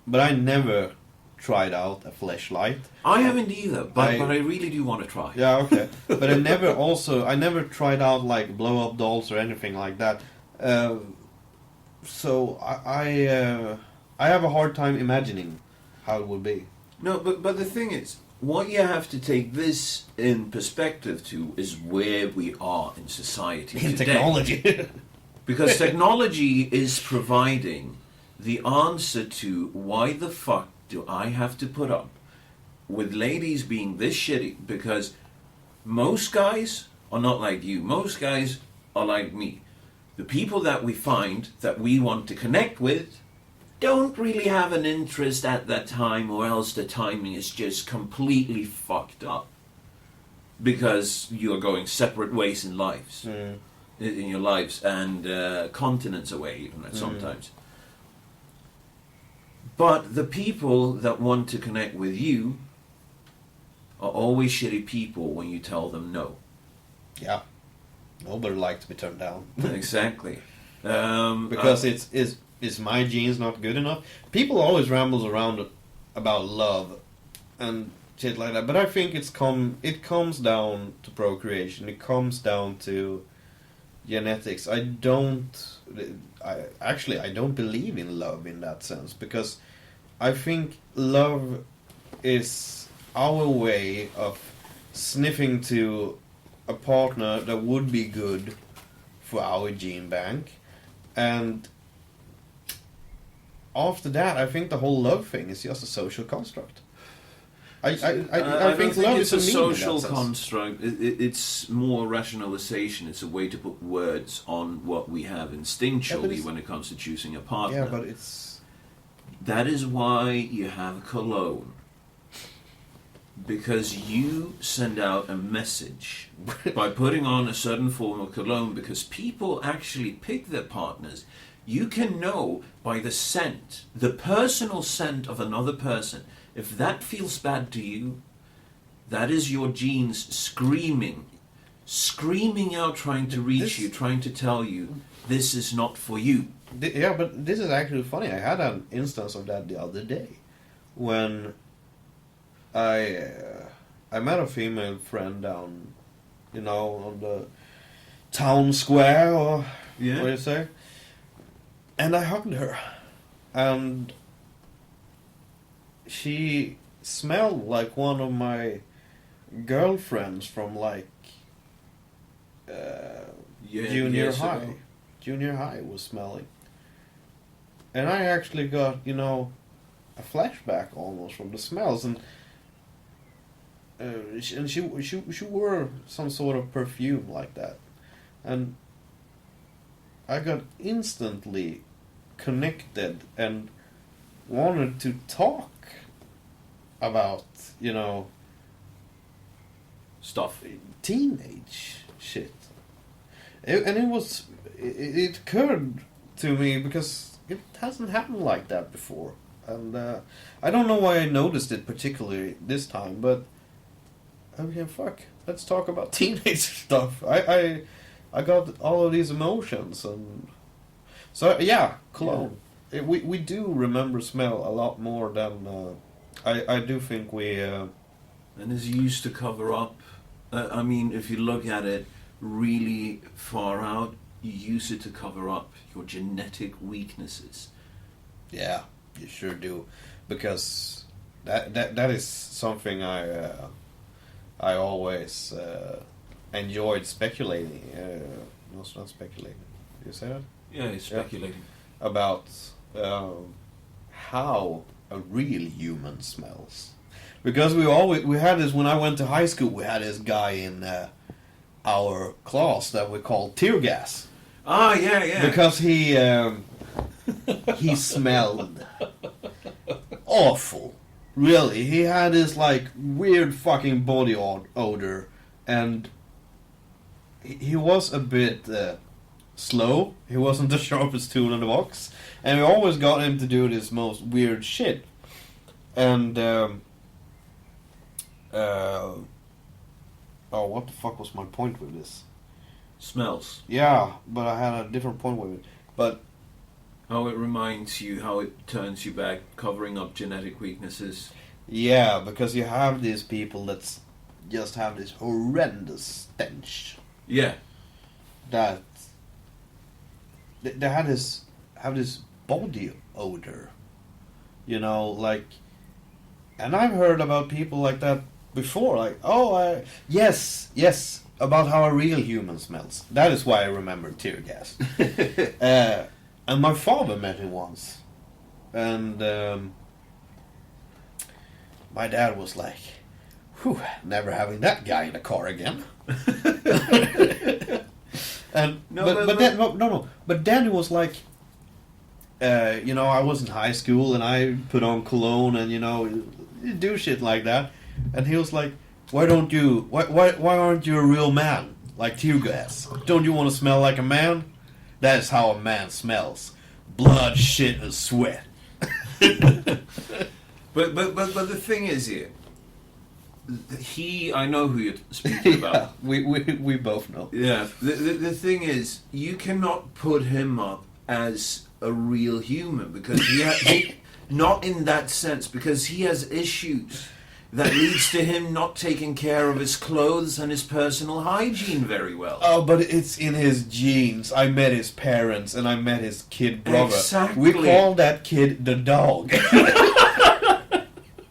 but I never tried out a fleshlight. I haven't either, but I really do want to try. Yeah, okay. But I never tried out like blow up dolls or anything like that. So I have a hard time imagining how it would be. No, but the thing is, what you have to take this in perspective to is where we are in society In today. technology. Because technology is providing the answer to why the fuck do I have to put up with ladies being this shitty, because most guys are not like you. Most guys are like me. The people that we find that we want to connect with don't really have an interest at that time, or else the timing is just completely fucked up because you're going separate ways in lives, in your lives, and continents away even sometimes. But the people that want to connect with you are always shitty people when you tell them no. Yeah. Nobody likes to be turned down. Exactly. Because is my genes not good enough? People always rambles around about love and shit like that, but I think it comes down to procreation. It comes down to genetics. I don't believe in love in that sense, because I think love is our way of sniffing to a partner that would be good for our gene bank, and after that, I think the whole love thing is just a social construct. I think love is a social construct. It's more rationalization. It's a way to put words on what we have instinctually when it comes to choosing a partner. Yeah, but it's... That is why you have cologne. Because you send out a message by putting on a certain form of cologne, because people actually pick their partners. You can know by the scent, the personal scent of another person. If that feels bad to you, that is your genes screaming out, trying to reach you, trying to tell you, this is not for you. Yeah, but this is actually funny. I had an instance of that the other day when I met a female friend down, on the town square, or what do you say? And I hugged her, and she smelled like one of my girlfriends from junior high. Ago. Junior high was smelling, and I actually got a flashback almost from the smells, and she wore some sort of perfume like that, and I got instantly connected and wanted to talk about Stuff. Teenage shit. It occurred to me because it hasn't happened like that before, and I don't know why I noticed it particularly this time, but fuck, let's talk about teenage stuff. I got all of these emotions, and so yeah, cologne. Yeah. We do remember smell a lot more than I do think we. And is used to cover up. I mean, if you look at it really far out, you use it to cover up your genetic weaknesses. Yeah, you sure do, because that is something I always enjoyed speculating. No, it's not speculating. You say that? Yeah, it's speculating about how a real human smells. Because we had this when I went to high school. We had this guy in our class that we called tear gas. Ah, yeah. Because he smelled awful. Really, he had this weird fucking body odor, and he was a bit slow. He wasn't the sharpest tool in the box, and we always got him to do this most weird shit. And what the fuck was my point with this? Smells. Yeah, but I had a different point with it. But how it reminds you, how it turns you back, covering up genetic weaknesses. Yeah, because you have these people that just have this horrendous stench. Yeah. That they have this body odor, and I've heard about people like that before, yes, about how a real human smells. That is why I remember tear gas. And my father met him once, And my dad was like, "Whew, never having that guy in the car again." And but then it was like, you know, I was in high school and I put on cologne and you do shit like that, and he was like, why aren't you a real man like Tear Gas? Don't you want to smell like a man? That is how a man smells: blood, shit, and sweat. But the thing is here, I know who you're speaking about. We both know. Yeah. The thing is, you cannot put him up as a real human because he not in that sense, because he has issues that leads to him not taking care of his clothes and his personal hygiene very well. Oh, but it's in his genes. I met his parents and I met his kid brother. Exactly. We call that kid the dog.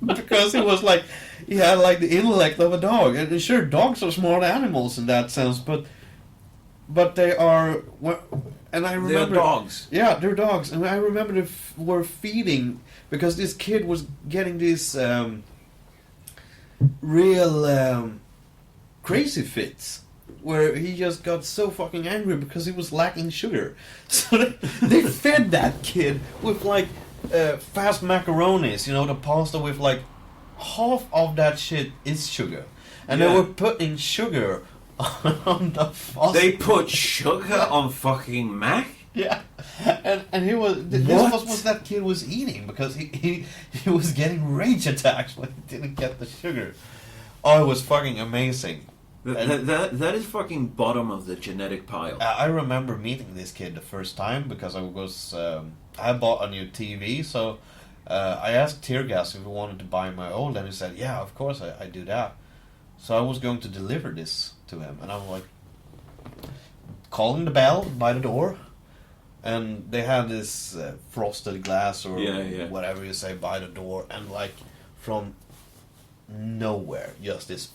Because he was like, he had like the intellect of a dog. And sure, dogs are smart animals in that sense, but they are, and I remember... They're dogs. Yeah, they're dogs. And I remember they were feeding, because this kid was getting this real crazy fits, where he just got so fucking angry because he was lacking sugar. So they fed that kid with like fast macaronis, the pasta with like half of that shit is sugar. And they were putting sugar on the pasta. They put sugar on fucking mac? Yeah. And he was... This was what that kid was eating, because he was getting rage attacks when he didn't get the sugar. Oh, it was fucking amazing. That is fucking bottom of the genetic pile. I remember meeting this kid the first time because I was... I bought a new TV, so I asked Tear Gas if he wanted to buy my old, and he said, yeah, of course I do that. So I was going to deliver this to him, and I was like, calling the bell by the door, and they had this frosted glass or whatever you say by the door, and like from nowhere, just this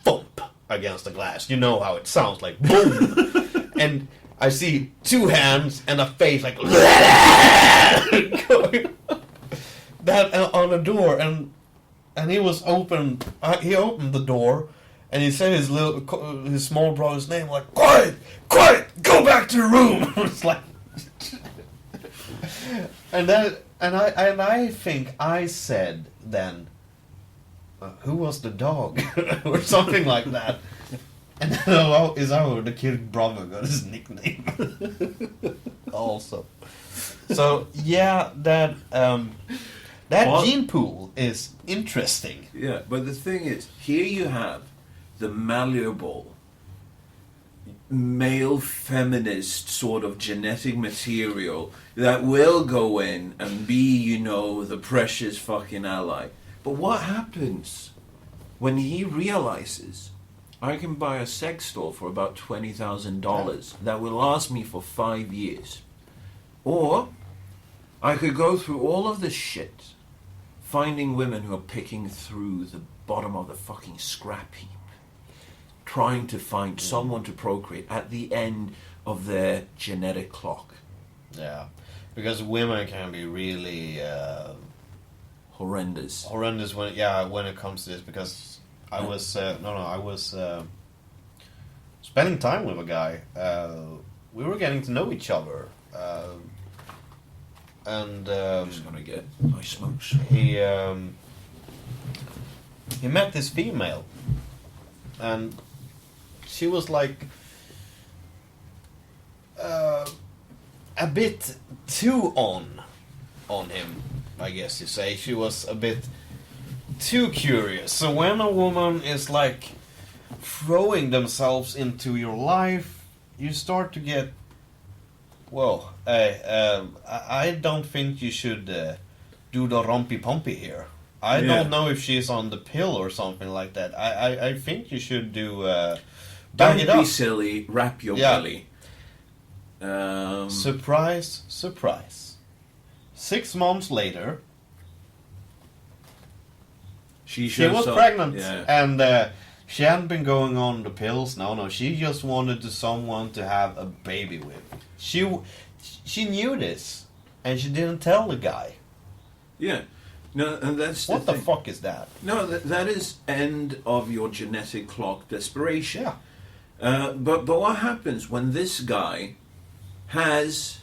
thump against the glass. You know how it sounds, like boom. And I see two hands and a face like going that on the door, and he was open. He opened the door, and he said his small brother's name, like, quiet, go back to your room. It's like, and I think I said then, who was the dog, or something like that. And then the kid brother got his nickname also. So yeah, that gene pool is interesting. Yeah, but the thing is, here you have the malleable, male feminist sort of genetic material that will go in and be, the precious fucking ally. But what happens when he realizes, I can buy a sex doll for about $20,000 that will last me for 5 years? Or I could go through all of this shit, finding women who are picking through the bottom of the fucking scrap heap, trying to find someone to procreate at the end of their genetic clock. Yeah, because women can be really horrendous when it comes to this. Because I was spending time with a guy. We were getting to know each other, and I'm just gonna get my smokes. He met this female, and she was like a bit too on him, I guess you say. She was a bit too curious. So when a woman is like throwing themselves into your life, you start to get, whoa, I don't think you should do the rumpy-pumpy here. I don't know if she's on the pill or something like that. I think you should do... Don't be silly, wrap your belly. Surprise, surprise. 6 months later, she was pregnant, and she hadn't been going on the pills. No, she just wanted someone to have a baby with. She knew this, and she didn't tell the guy. Yeah. No, and that's What the thing. fuck is that? No, that is end of your genetic clock desperation. Yeah. But what happens when this guy has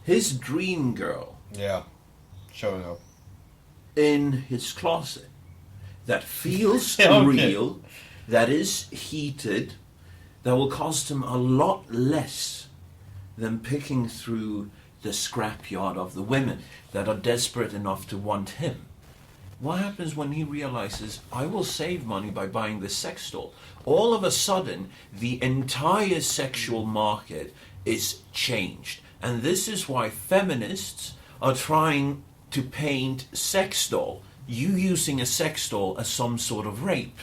his dream girl Yeah. Showing up. in his closet that feels Okay. real, that is heated, that will cost him a lot less than picking through the scrapyard of the women that are desperate enough to want him? What happens when he realizes, I will save money by buying this sex doll? All of a sudden, the entire sexual market is changed. And this is why feminists are trying to paint sex doll, you using a sex doll, as some sort of rape.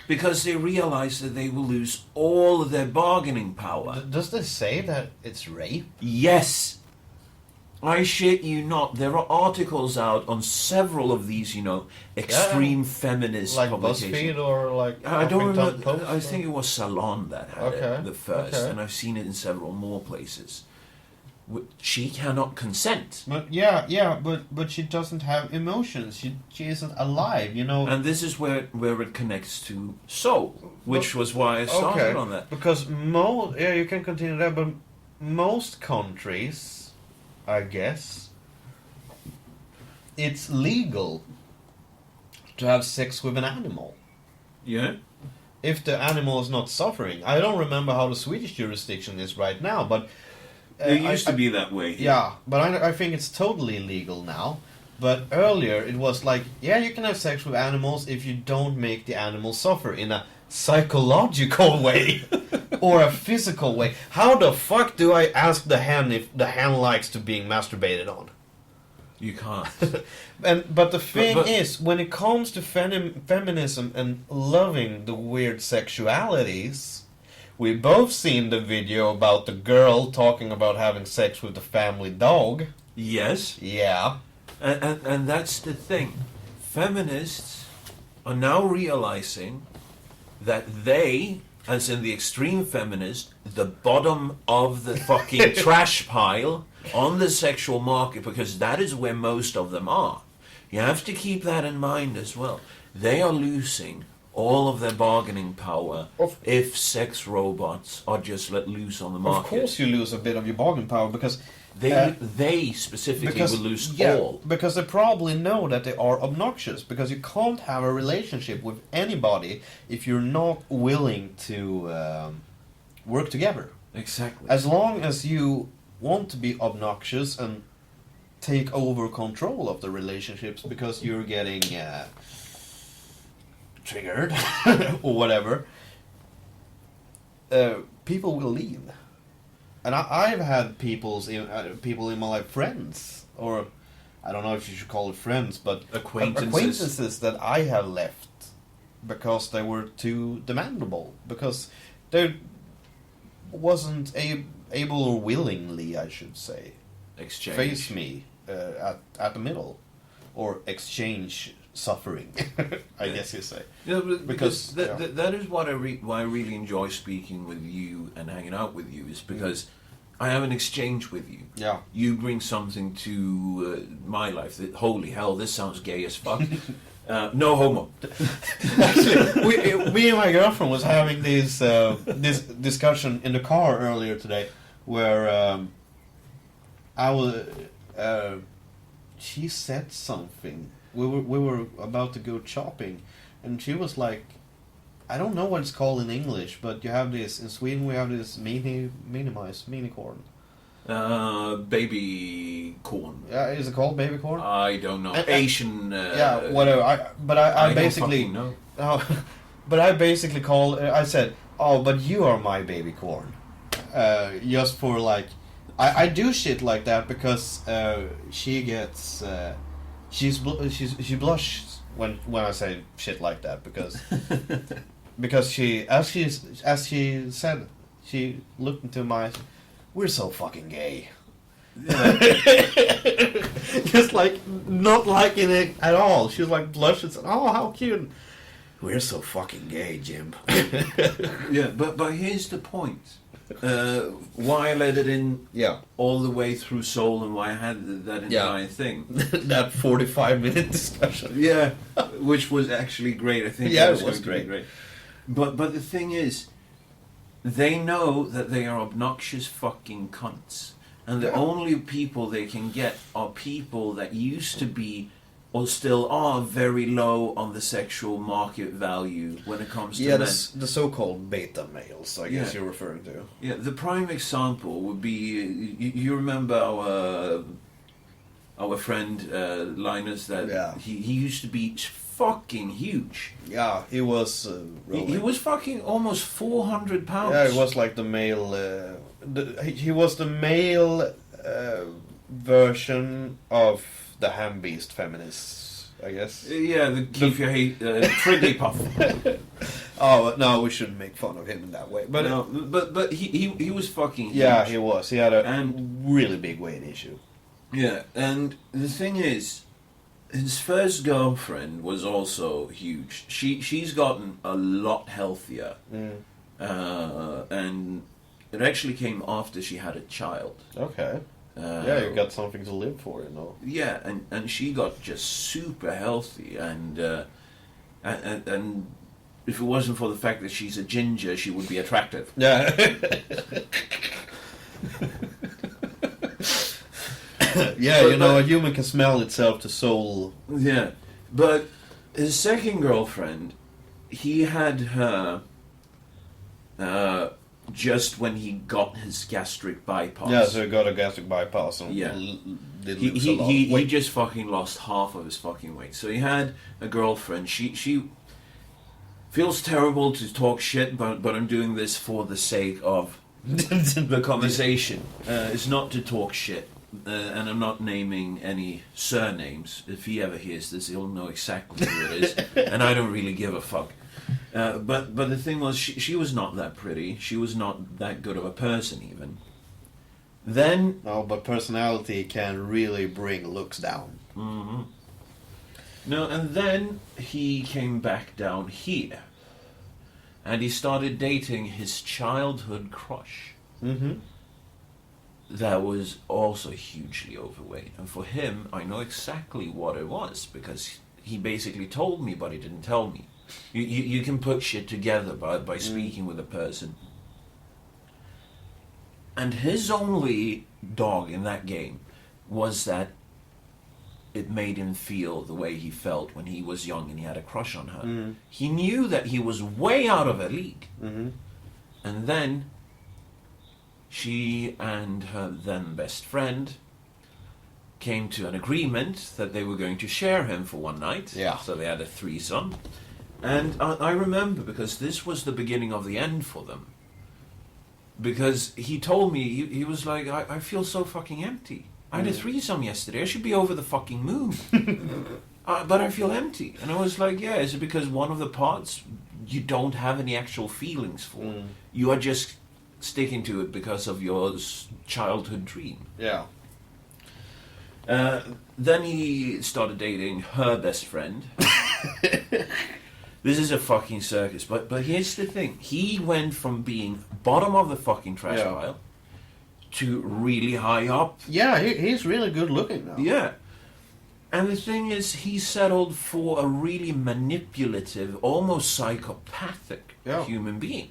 Because they realize that they will lose all of their bargaining power. Does this say that it's rape? Yes. I shit you not. There are articles out on several of these, extreme feminist Like publications. BuzzFeed or like I don't Huffington remember. Post, I or- think it was Salon that had Okay, it the first, okay. and I've seen it in several more places. She cannot consent, But yeah, but she doesn't have emotions. She isn't alive, you know. and this is where it connects to soul, which was why I started on that. Because you can continue that, but most countries, I guess, it's legal to have sex with an animal Yeah. if the animal is not suffering. I don't remember how the Swedish jurisdiction is right now, but It used to be that way. yeah, but I think it's totally legal now. But earlier it was like, yeah, you can have sex with animals if you don't make the animal suffer in a psychological way or a physical way. How the fuck do I ask the hen if the hen likes to being masturbated on? You can't. But the thing But- is, when it comes to feminism and loving the weird sexualities, we both seen the video about the girl talking about having sex with the family dog. Yes. Yeah. And that's the thing. Feminists are now realizing that they, as in the extreme feminist, the bottom of the fucking trash pile on the sexual market, because that is where most of them are. You have to keep that in mind as well. They are losing all of their bargaining power if sex robots are just let loose on the market. Of course you lose a bit of your bargain power because They specifically will lose all. Because they probably know that they are obnoxious. Because you can't have a relationship with anybody if you're not willing to work together. Exactly. As long as you want to be obnoxious and take over control of the relationships because you're getting triggered or whatever, people will leave. And I've had people in my life, friends, or I don't know if you should call it friends, but acquaintances that I have left because they were too demandable, because they wasn't able or willingly, I should say, Exchange. face me at the middle, or exchange suffering, I guess you say. Yeah, but Because, that is what why I really enjoy speaking with you and hanging out with you, is because I have an exchange with you. Yeah. You bring something to my life that, holy hell, this sounds gay as fuck. No homo. Actually, me and my girlfriend was having this discussion in the car earlier today, where I was. She said something. We were about to go shopping, and she was like, I don't know what it's called in English, but you have this in Sweden. We have this mini corn. Baby corn. Yeah, is it called baby corn? I don't know. And- Asian. Yeah, whatever. I don't basically fucking know. Oh, but I basically called. I said, "Oh, but you are my baby corn," just for like, I do shit like that because she gets she blushes when I say shit like that because she as she said, she looked into my eyes. We're so fucking gay. Just like not liking it at all. She was like blushes. Oh, how cute! We're so fucking gay, Jim. Yeah, but here's the point. why I let it in Yeah. all the way through Seoul and why I had that entire thing. That 45-minute discussion. Yeah, which was actually great. I think Yeah, that it was going to be great. But the thing is, they know that they are obnoxious fucking cunts. And the only people they can get are people that used to be or still are very low on the sexual market value when it comes to men. The so-called beta males, I guess you're referring to. Yeah, the prime example would be, you remember our friend Linus, that he used to be fucking huge. Yeah, he was... He was fucking almost 400 pounds. Yeah, it was like the male... he was the male version of the ham-beast feminists, I guess. Yeah, the keep your hate, Triggy Puff. Oh, no, we shouldn't make fun of him in that way. But no, but he was fucking huge. Yeah, he was. He had a and really big weight issue. Yeah, and the thing is, his first girlfriend was also huge. She's gotten a lot healthier, and it actually came after she had a child. Okay. Yeah, you got something to live for, you know. Yeah, and she got just super healthy, and if it wasn't for the fact that she's a ginger, she would be attractive. Yeah. Yeah, but, a human can smell itself to soul. Yeah, but his second girlfriend, he had her just when he got his gastric bypass. Yeah, so he got a gastric bypass and he just fucking lost half of his fucking weight. So he had a girlfriend. She feels terrible to talk shit, but I'm doing this for the sake of the conversation. It's not to talk shit. And I'm not naming any surnames. If he ever hears this, he'll know exactly who it is. And I don't really give a fuck. But the thing was, she was not that pretty. She was not that good of a person, even. Then... No, but personality can really bring looks down. Mm-hmm. No, and then he came back down here. And he started dating his childhood crush. Mm-hmm. That was also hugely overweight. And for him, I know exactly what it was, because he basically told me, but he didn't tell me. You can put shit together by speaking with a person. And his only dog in that game was that it made him feel the way he felt when he was young and he had a crush on her. Mm. He knew that he was way out of her league. Mm-hmm. And then she and her then best friend came to an agreement that they were going to share him for one night. Yeah. So they had a threesome. And I remember, because this was the beginning of the end for them. Because he told me, he was like, I feel so fucking empty. I had a threesome yesterday. I should be over the fucking moon. But I feel empty. And I was like, yeah, is it because one of the parts you don't have any actual feelings for? Mm. You are just sticking to it because of your childhood dream. Yeah. Then he started dating her best friend. This is a fucking circus. But here's the thing. He went from being bottom of the fucking trash pile to really high up. Yeah, he's really good looking now. Yeah. And the thing is, he settled for a really manipulative, almost psychopathic human being.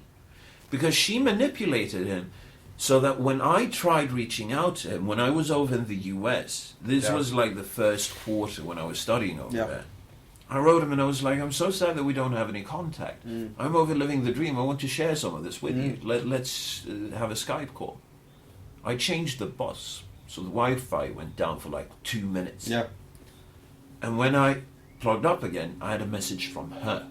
Because she manipulated him so that when I tried reaching out to him, when I was over in the US, this was like the first quarter when I was studying over there. I wrote him and I was like, I'm so sad that we don't have any contact. Mm. I'm over living the dream. I want to share some of this with you. Let's have a Skype call. I changed the bus, so the Wi-Fi went down for like 2 minutes. Yeah. And when I plugged up again, I had a message from her.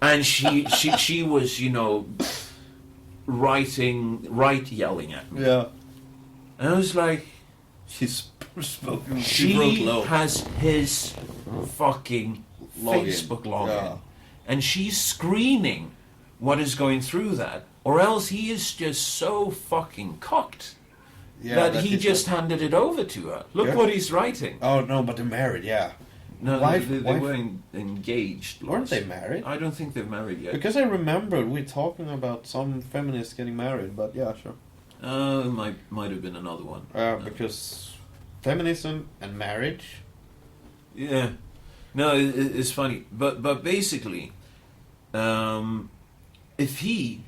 And she was, yelling at me. Yeah. And I was like, she's spoken. She has his fucking Facebook login. Yeah. And she's screening what is going through that. Or else he is just so fucking cocked that he just handed it over to her. Look what he's writing. Oh, no, but they're married, yeah. No, wife, they were engaged. weren't they Lars. married? I don't think they're married yet. Because I remember we talking about some feminists getting married, but yeah, sure. Might have been another one. Because feminism and marriage. Yeah, no, it's funny, but basically, if he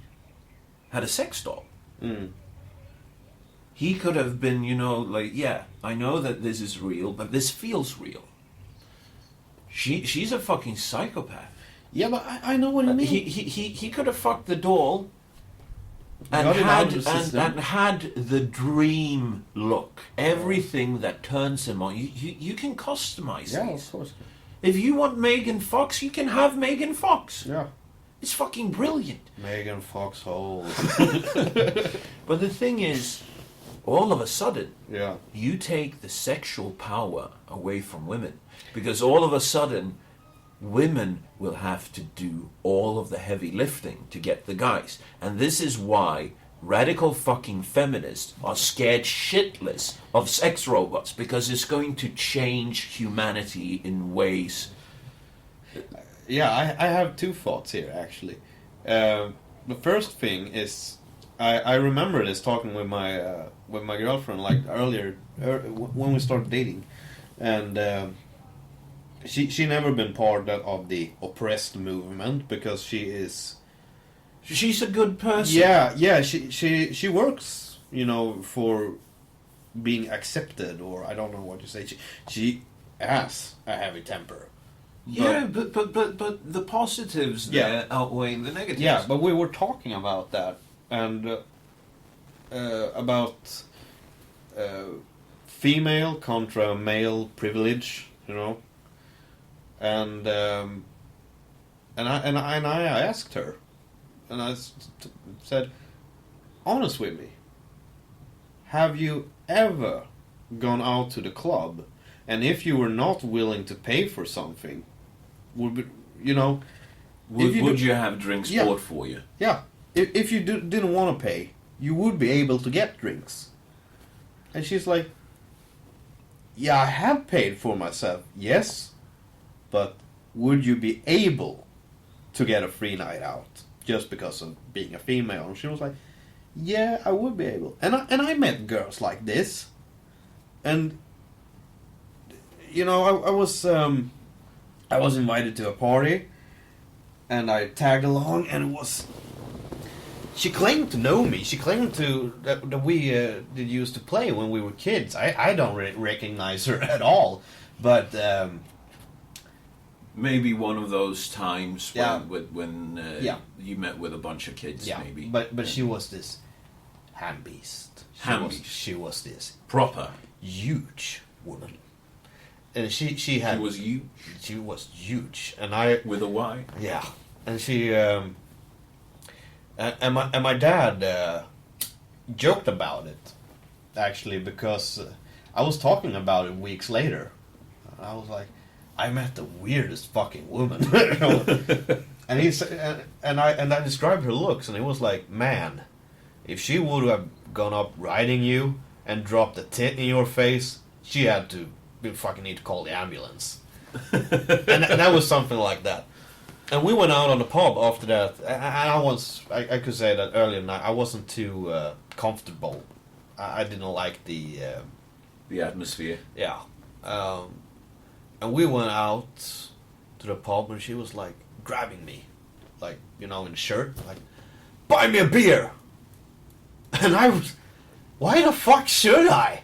had a sex doll, he could have been, like, yeah, I know that this is real, but this feels real. She's a fucking psychopath. Yeah, but I know what you mean. He could have fucked the doll and Got it out of the system. and had the dream look, everything that turns him on. You can customize Yeah, these. of course. If you want Megan Fox, you can have Megan Fox. Yeah. It's fucking brilliant. Megan Foxhole. But the thing is, all of a sudden, Yeah. you take the sexual power away from women. Because all of a sudden, women will have to do all of the heavy lifting to get the guys. And this is why radical fucking feminists are scared shitless of sex robots. Because it's going to change humanity in ways. Yeah, I have two thoughts here, actually. The first thing is, I remember this talking with my girlfriend, like earlier, when we started dating. And she never been part of the oppressed movement, because she is... She's a good person. Yeah, she works, for being accepted, or I don't know what you say. She has a heavy temper. Yeah, but the positives there outweigh the negatives. Yeah, but we were talking about that, and about female contra male privilege, and I asked her, and I said, honest with me, have you ever gone out to the club, and if you were not willing to pay for something, would you have drinks bought for you? Yeah, if you didn't want to pay, you would be able to get drinks. And she's like, yeah, I have paid for myself, yes, but would you be able to get a free night out just because of being a female? And she was like, yeah, I would be able. And I met girls like this, and I was invited to a party, and I tagged along, and it was... She claimed to know me. She claimed that we did used to play when we were kids. I don't recognize her at all, but... maybe one of those times when you met with a bunch of kids, yeah, maybe. But she was this ham beast. She was this... Proper. Huge woman. And she had... She was huge. She was huge, and I... With a Y. Yeah, and she... and my dad joked about it, actually, because I was talking about it weeks later. I was like, I met the weirdest fucking woman. And he said, and I described her looks, and it was like, man, if she would have gone up riding you and dropped a tit in your face, she had to... We fucking need to call the ambulance. and that was something like that. And we went out on the pub after that, and I could say that earlier tonight, I wasn't too comfortable. I didn't like the atmosphere. Yeah. And we went out to the pub, and she was like grabbing me, like, in a shirt, like, buy me a beer. And I was, why the fuck should I?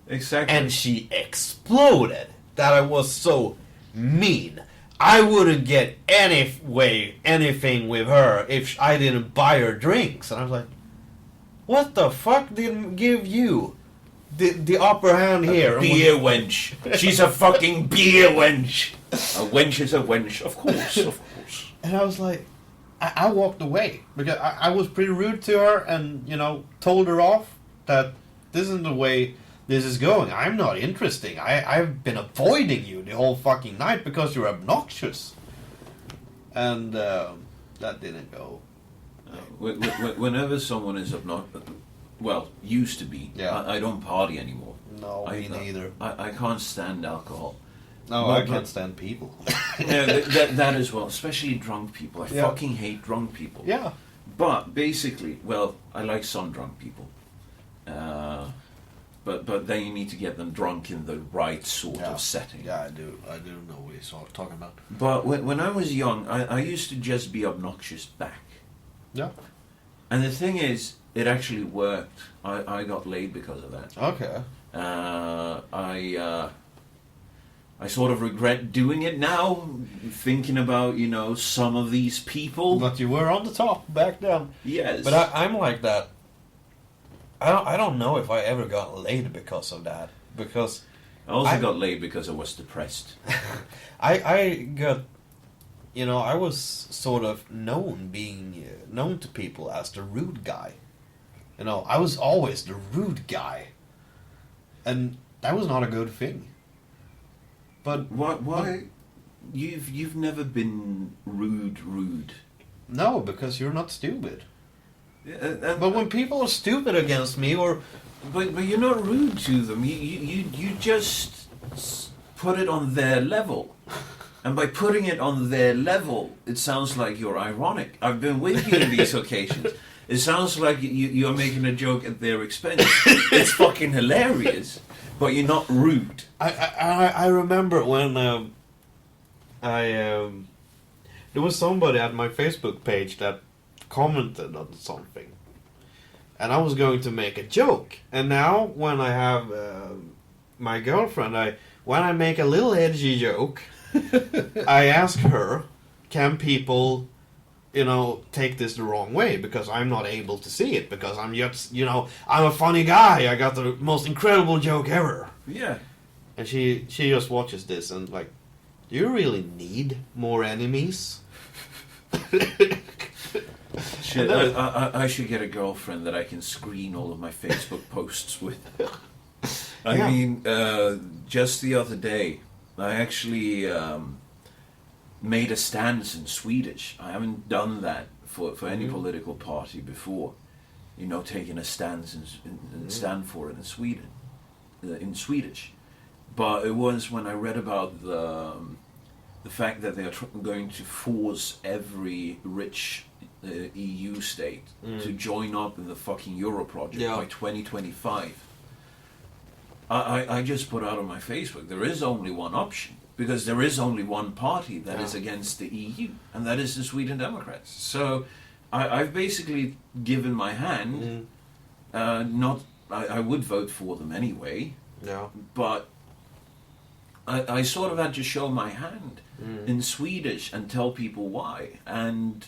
Exactly. And she exploded that I was so mean. I wouldn't get anything with her if I didn't buy her drinks. And I was like, what the fuck didn't give you the upper hand here? Beer wench. She's a fucking beer wench. A wench is a wench, of course, of course. And I was like, I walked away because I was pretty rude to her, and told her off that this isn't the way this is going. I'm not interesting. I've been avoiding you the whole fucking night because you're obnoxious. And that didn't go. Whenever someone is obnoxious, well, used to be. Yeah. I don't party anymore. No, me neither. I can't stand alcohol. No, I can't stand people. Yeah, that as well, especially drunk people. I fucking hate drunk people. Yeah. But basically, well, I like some drunk people. But then you need to get them drunk in the right sort of setting. Yeah, I do. I do know what you're talking about. But when I was young, I used to just be obnoxious back. Yeah. And the thing is, it actually worked. I got laid because of that. Okay. I sort of regret doing it now, thinking about, some of these people. But you were on the top back then. Yes. But I'm like that. I don't know if I ever got laid because of that. Because I also got laid because I was depressed. I got, I was sort of known to people as the rude guy. I was always the rude guy. And that was not a good thing. But why? You've never been rude. No, because you're not stupid. Yeah, but when people are stupid against me, but you're not rude to them. You just put it on their level, and by putting it on their level, it sounds like you're ironic. I've been with you in these occasions. It sounds like you're making a joke at their expense. It's fucking hilarious, but you're not rude. I remember when there was somebody at my Facebook page that commented on something, and I was going to make a joke. And now when I have my girlfriend, when I make a little edgy joke, I ask her, can people take this the wrong way, because I'm not able to see it, because I'm just, I'm a funny guy, I got the most incredible joke ever. Yeah. And she just watches this and like, do you really need more enemies? Shit, I should get a girlfriend that I can screen all of my Facebook posts with. I mean, just the other day, I actually made a stance in Swedish. I haven't done that for any political party before. Taking a stance and stand for it in Sweden, in Swedish. But it was when I read about the fact that they are going to force every rich EU state to join up in the fucking Euro project by 2025. I just put out on my Facebook, there is only one option, because there is only one party that is against the EU, and that is the Sweden Democrats. So I've basically given my hand. I would vote for them anyway, but I sort of had to show my hand in Swedish and tell people why. And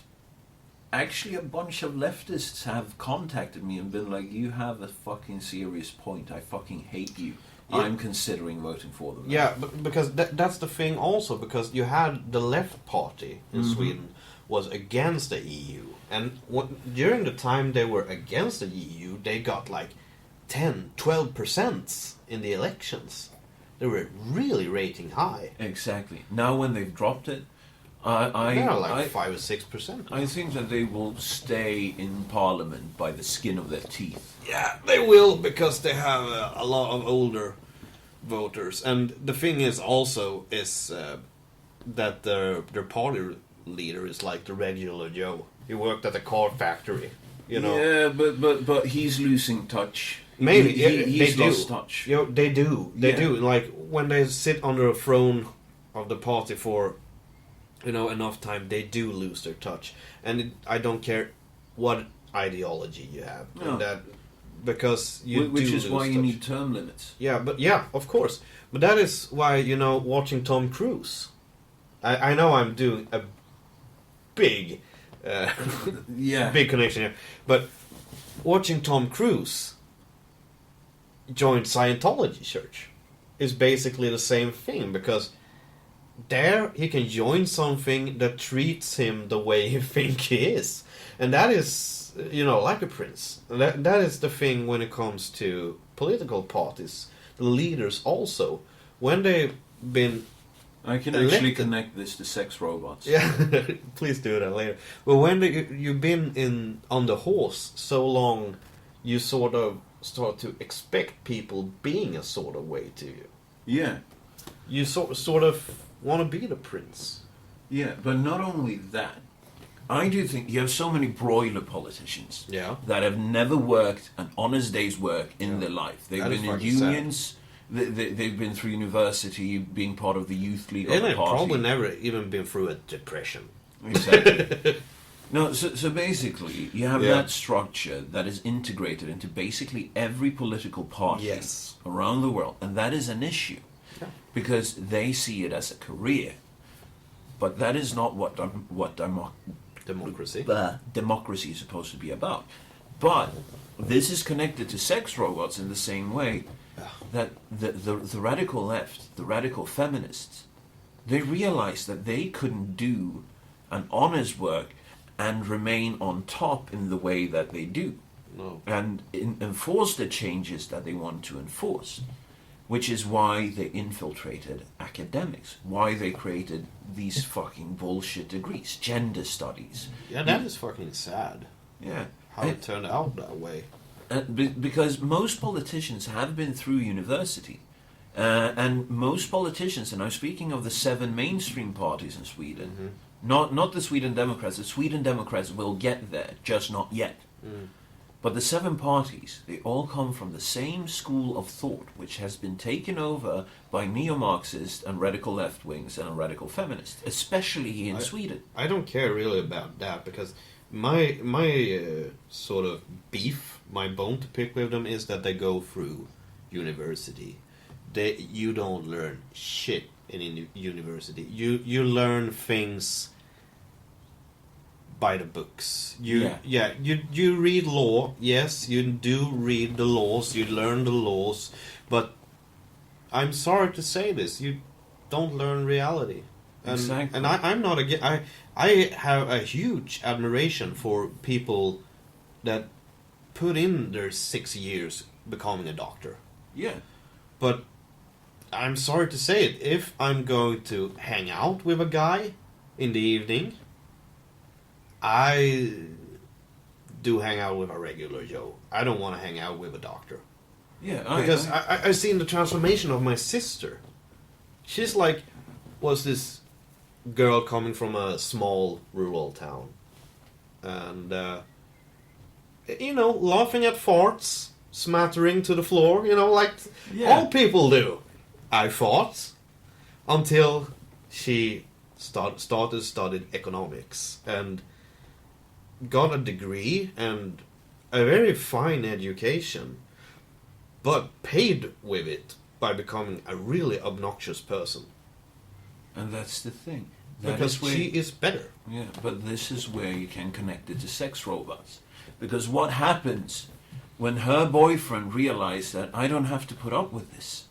actually a bunch of leftists have contacted me and been like, you have a fucking serious point. I fucking hate you. Yeah. I'm considering voting for them. Yeah, because that's the thing also, because you had the left party in Sweden was against the EU. And during the time they were against the EU, they got like 10-12% in the elections. They were really rating high. Exactly. Now when they've dropped it, they're like 5 or 6%. I think that they will stay in parliament by the skin of their teeth. Yeah, they will, because they have a lot of older voters. And the thing is also that their party leader is like the regular Joe. He worked at a car factory, Yeah, but he's losing touch. Maybe he's lost touch. They do. They do. Like when they sit under a throne of the party for enough time, they do lose their touch. And I don't care what ideology you have, and that because which is why you touch. need term limits. Yeah, but of course. But that is why watching Tom Cruise. I know I'm doing a big, big connection here, but watching Tom Cruise join Scientology church is basically the same thing, because there he can join something that treats him the way he thinks he is, and that is like a prince. That is the thing when it comes to political parties. The leaders also, when they've been I can actually connect this to sex robots. Yeah, please do that later. But when you've been on the horse so long, you sort of start to expect people being a sort of way to you. Yeah. You sort of want to be the prince. Yeah, but not only that, I do think you have so many broiler politicians that have never worked an honest day's work in their life. They've been in unions, they've been through university, being part of the youth league of the they've party. probably never even been through a depression. Exactly. No, so basically, you have that structure that is integrated into basically every political party around the world, and that is an issue because they see it as a career. But that is not what democracy is supposed to be about. But this is connected to sex robots in the same way that the radical left, the radical feminists, they realized that they couldn't do an honest work and remain on top in the way that they do. No. And enforce the changes that they want to enforce. Which is why they infiltrated academics. Why they created these fucking bullshit degrees. Gender studies. Yeah, that is fucking sad. Yeah. How it turned out that way. Because most politicians have been through university. And most politicians, and I'm speaking of the 7 mainstream parties in Sweden, not the Sweden Democrats. The Sweden Democrats will get there, just not yet. But the 7 parties, they all come from the same school of thought, which has been taken over by neo-Marxists and radical left-wings and radical feminists, especially here in Sweden. I don't care really about that, because my sort of beef, my bone to pick with them is that they go through university. You don't learn shit in university. You learn things by the books. You read law. Yes, you do read the laws. You learn the laws, but I'm sorry to say this, you don't learn reality. Exactly. And I'm not again. I have a huge admiration for people that put in their 6 years becoming a doctor. Yeah. But I'm sorry to say it, if I'm going to hang out with a guy in the evening, I do hang out with a regular Joe. I don't want to hang out with a doctor. Yeah, because I've seen the transformation of my sister. She's like, was this girl coming from a small rural town. And, laughing at farts, smattering to the floor, like all people do. I thought, until she started studying economics and got a degree and a very fine education, but paid with it by becoming a really obnoxious person. And that's the thing. Because she is better. Yeah, but this is where you can connect it to sex robots. Because what happens when her boyfriend realized that I don't have to put up with this?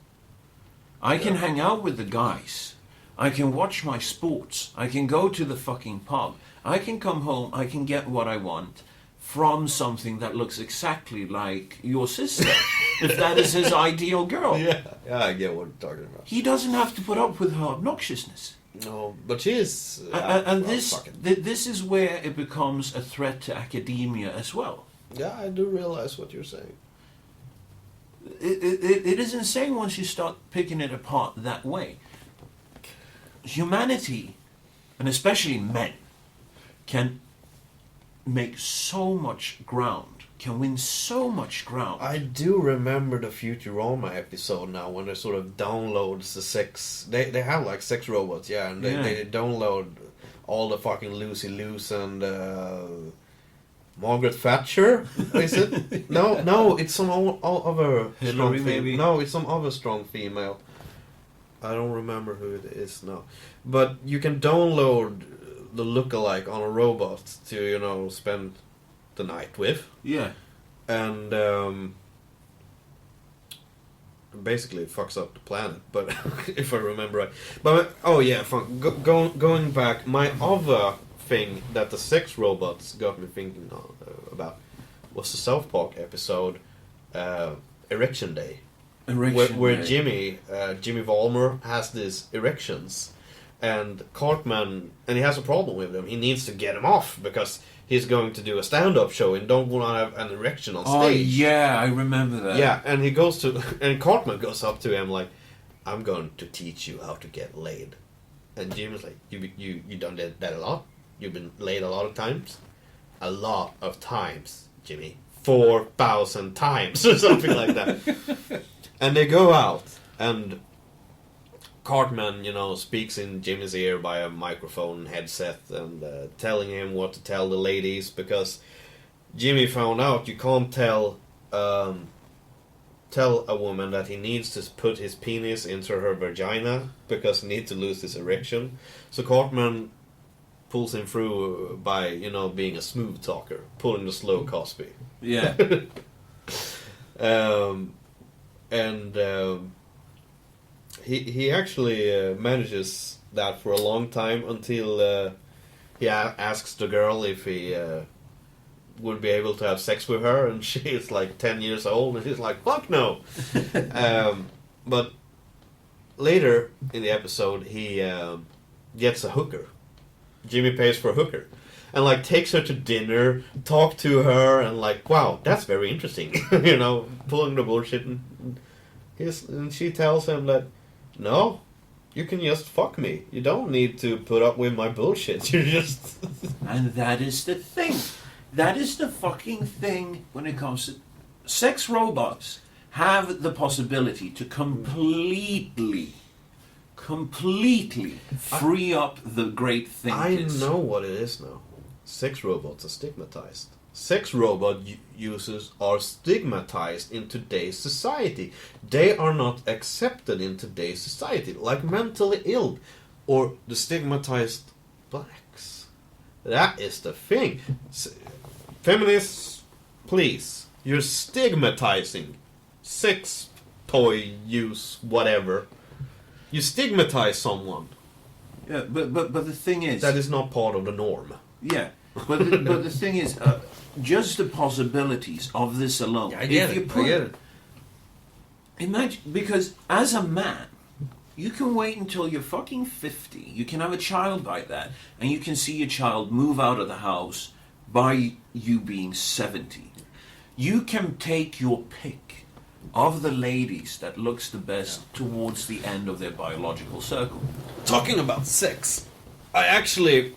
I can hang out with the guys. I can watch my sports. I can go to the fucking pub. I can come home. I can get what I want from something that looks exactly like your sister. If that is his ideal girl. Yeah, I get what you're talking about. He doesn't have to put up with her obnoxiousness. No, but she is... this is where it becomes a threat to academia as well. Yeah, I do realize what you're saying. It is insane once you start picking it apart that way. Humanity, and especially men, can make so much ground, can win so much ground. I do remember the Futurama episode now, when they sort of downloads the sex... They have like sex robots, and they download all the fucking Lucy Liu's and... Margaret Thatcher, is it? No, it's some other strong female. No, it's some other strong female. I don't remember who it is now. But you can download the lookalike on a robot to, spend the night with. Yeah. And basically it fucks up the planet, but if I remember right. But, going back, my other thing that the sex robots got me thinking about was the South Park episode Erection Day, where Jimmy Vollmer has these erections, and Cartman, and he has a problem with them. He needs to get them off because he's going to do a stand-up show and don't want to have an erection on stage. Oh yeah, I remember that. Yeah, and Cartman goes up to him like, I'm going to teach you how to get laid. And Jimmy's like, you done that a lot? You've been laid a lot of times? A lot of times, Jimmy. 4,000 times or something like that. And they go out, and Cartman, speaks in Jimmy's ear by a microphone headset and telling him what to tell the ladies, because Jimmy found out you can't tell a woman that he needs to put his penis into her vagina because he needs to lose his erection. So Cartman pulls him through by, being a smooth talker, pulling the slow Cosby. Yeah. He actually manages that for a long time until he asks the girl if he would be able to have sex with her, and she is like 10 years old, and she's like, fuck no! But later in the episode, he gets a hooker. Jimmy pays for a hooker. And like takes her to dinner, talk to her, and like, wow, that's very interesting. Pulling the bullshit. And she tells him that, no, you can just fuck me. You don't need to put up with my bullshit. You're just... And that is the thing. That is the fucking thing when it comes to... Sex robots have the possibility to completely free up the great thinkers. I know what it is now. Sex robots are stigmatized. Sex robot users are stigmatized in today's society. They are not accepted in today's society, like mentally ill or the stigmatized blacks. That is the thing. Feminists, please, you're stigmatizing sex toy use, whatever. You stigmatize someone. Yeah, but the thing is... That is not part of the norm. Yeah, but the thing is, just the possibilities of this alone. Yeah, I get it. Imagine, because as a man, you can wait until you're fucking 50. You can have a child by that, and you can see your child move out of the house by you being 70. You can take your pick of the ladies that looks the best towards the end of their biological circle. Talking about sex, I actually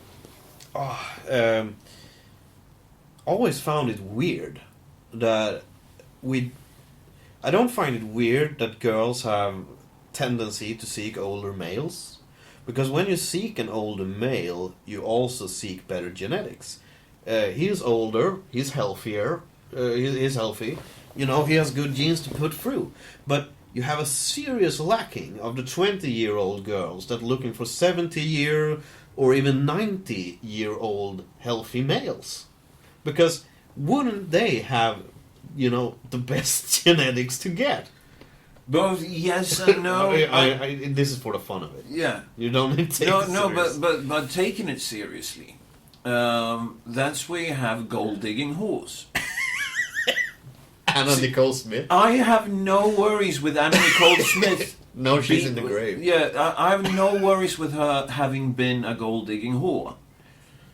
always found it weird that I don't find it weird that girls have tendency to seek older males, because when you seek an older male, you also seek better genetics. He's older, he's healthier, he's healthy, he has good genes to put through. But you have a serious lacking of the 20-year-old girls that are looking for 70-year or even 90-year-old healthy males. Because wouldn't they have, the best genetics to get? Both yes and no. This is for the fun of it. Yeah. You don't need to take it serious. but taking it seriously, that's where you have gold-digging whores. Anna Nicole Smith. I have no worries with Anna Nicole Smith. No, she's in the grave. Yeah, I have no worries with her having been a gold-digging whore.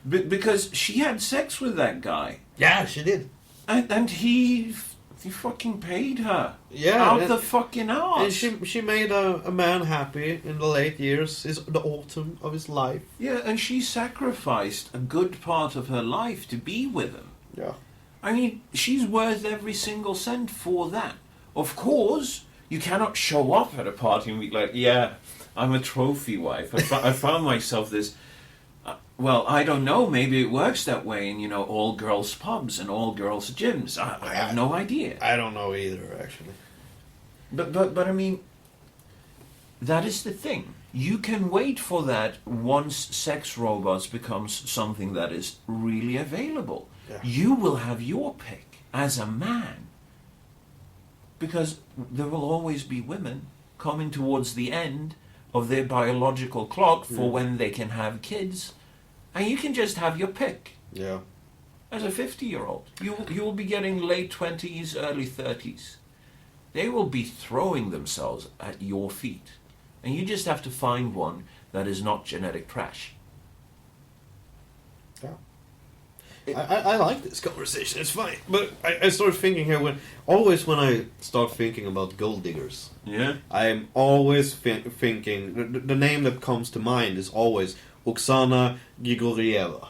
Because she had sex with that guy. Yeah, she did. And he fucking paid her. Yeah. Out the fucking ass. And she made a man happy in the late years, the autumn of his life. Yeah, and she sacrificed a good part of her life to be with him. Yeah. I mean, she's worth every single cent for that. Of course, you cannot show up at a party and be like, yeah, I'm a trophy wife. I found myself this... well, I don't know. Maybe it works that way in, all-girls pubs and all-girls gyms. I have no idea. I don't know either, actually. But I mean, that is the thing. You can wait for that once sex robots becomes something that is really available. Yeah. You will have your pick as a man. Because there will always be women coming towards the end of their biological clock for when they can have kids. And you can just have your pick. Yeah. As a 50-year-old. You will be getting late 20s, early 30s. They will be throwing themselves at your feet. And you just have to find one that is not genetic trash. Yeah. I like this conversation. It's fine. But I started thinking here when I start thinking about gold diggers, Yeah. I'm always thinking the name that comes to mind is always Oksana Grigorieva.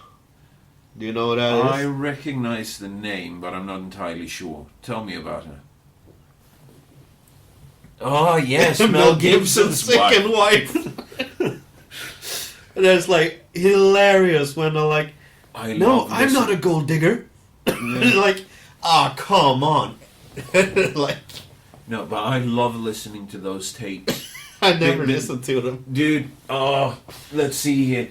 Do you know what that I is? recognize the name, but I'm not entirely sure. Tell me about her. Oh, yes, Mel Gibson's wife. second wife. And it's like hilarious when they're like, "No, I'm not a gold digger." Like, come on. Like, No, but I love listening to those tapes. I never Big- listened to them. Dude, let's see here.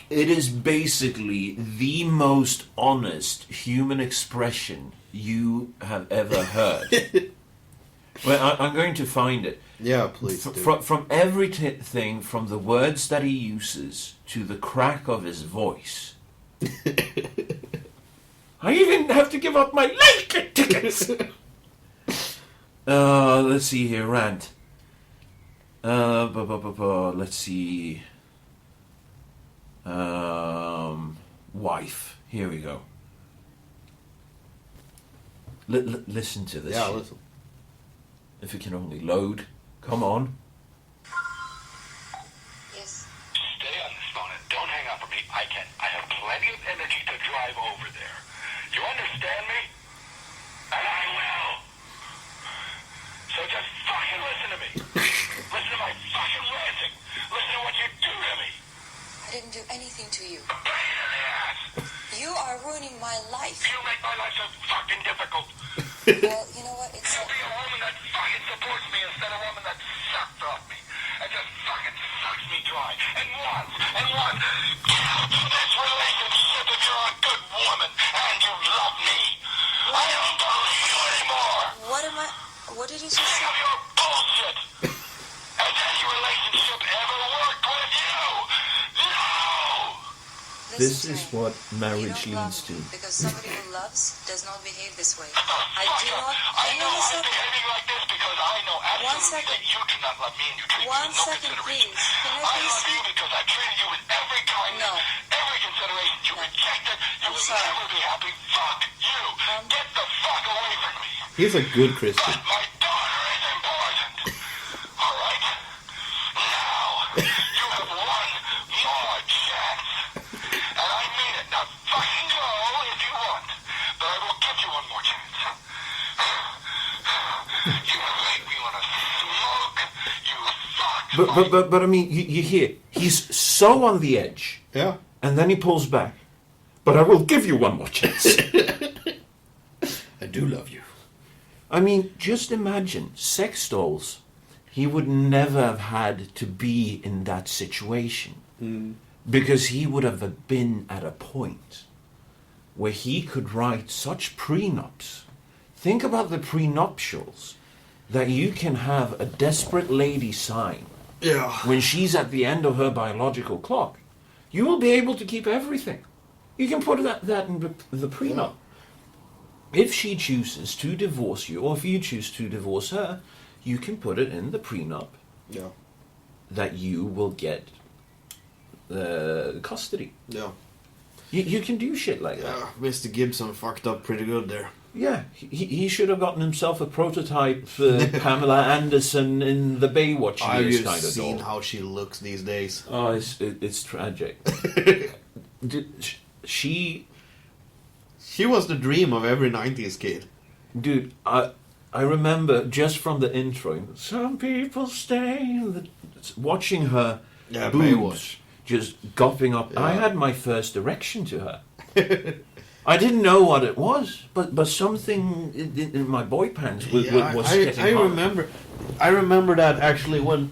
It is basically the most honest human expression you have ever heard. Well, I'm going to find it. Yeah, please do. From everything, from the words that he uses to the crack of his voice. I even have to give up my Laker tickets. Let's see here, rant. Let's see. Wife. Here we go. Listen to this. Yeah, shit. listen. If it can only load. Come on. Yes. Stay on this phone and don't hang up on me. I have plenty of energy to drive over there. You understand me? And I will. So just fucking listen to me. Listen to my fucking ranting. Listen to what you do to me. I didn't do anything to you. A pain in the ass. You are ruining my life. You make my life so fucking difficult. Well, you know what? It's You'll be a woman that fucking supports me instead of a woman that sucks off me. And just fucking sucks me dry. And wants. This relationship if you're a good woman and you love me. I don't believe you anymore. what did you just Think say? of your bullshit. Has any relationship ever worked with you? No! This Listen is to me. what You marriage don't love leads to. me Because somebody who loves does not behave this way. Oh, I fuck do you. not. I Hang know on a I'm second. behaving like this because I know absolutely second. that you do not love me and you treat me One with no second, consideration. please. Can I I please love you speak? because I treated you with every kindness, No. every consideration. You rejected. You I'm will sorry. never be happy. Fuck you. Get the fuck away from me. He's a good Christian. But my daughter is important. All right? Now, you have one more chance. And I mean it. Now, fucking go if you want. But I will give you one more chance. You make me want to smoke. You fuck. But I mean, you hear, he's so on the edge, Yeah. and then he pulls back. But I will give you one more chance. I do love you. I mean, just imagine, sex dolls. He would never have had to be in that situation. Because he would have been at a point where he could write such prenups. Think about the prenuptials that you can have a desperate lady sign Yeah. when she's at the end of her biological clock. You will be able to keep everything. You can put that in the prenup. If she chooses to divorce you, or if you choose to divorce her, you can put it in the prenup Yeah. that you will get custody. Yeah. You can do shit like that. Yeah. Mr. Gibson fucked up pretty good there. Yeah, he should have gotten himself a prototype Pamela Anderson in the Baywatch I've years just kind of seen doll. how she looks these days. Oh, it's tragic. She, She was the dream of every 90s kid. dude, I remember just from the intro. Some people stay. Watching her Yeah, boobs Baywatch. just gopping up. I Yeah. had my first erection to her. I didn't know what it was, but something in my boy pants was getting I hot. remember that actually when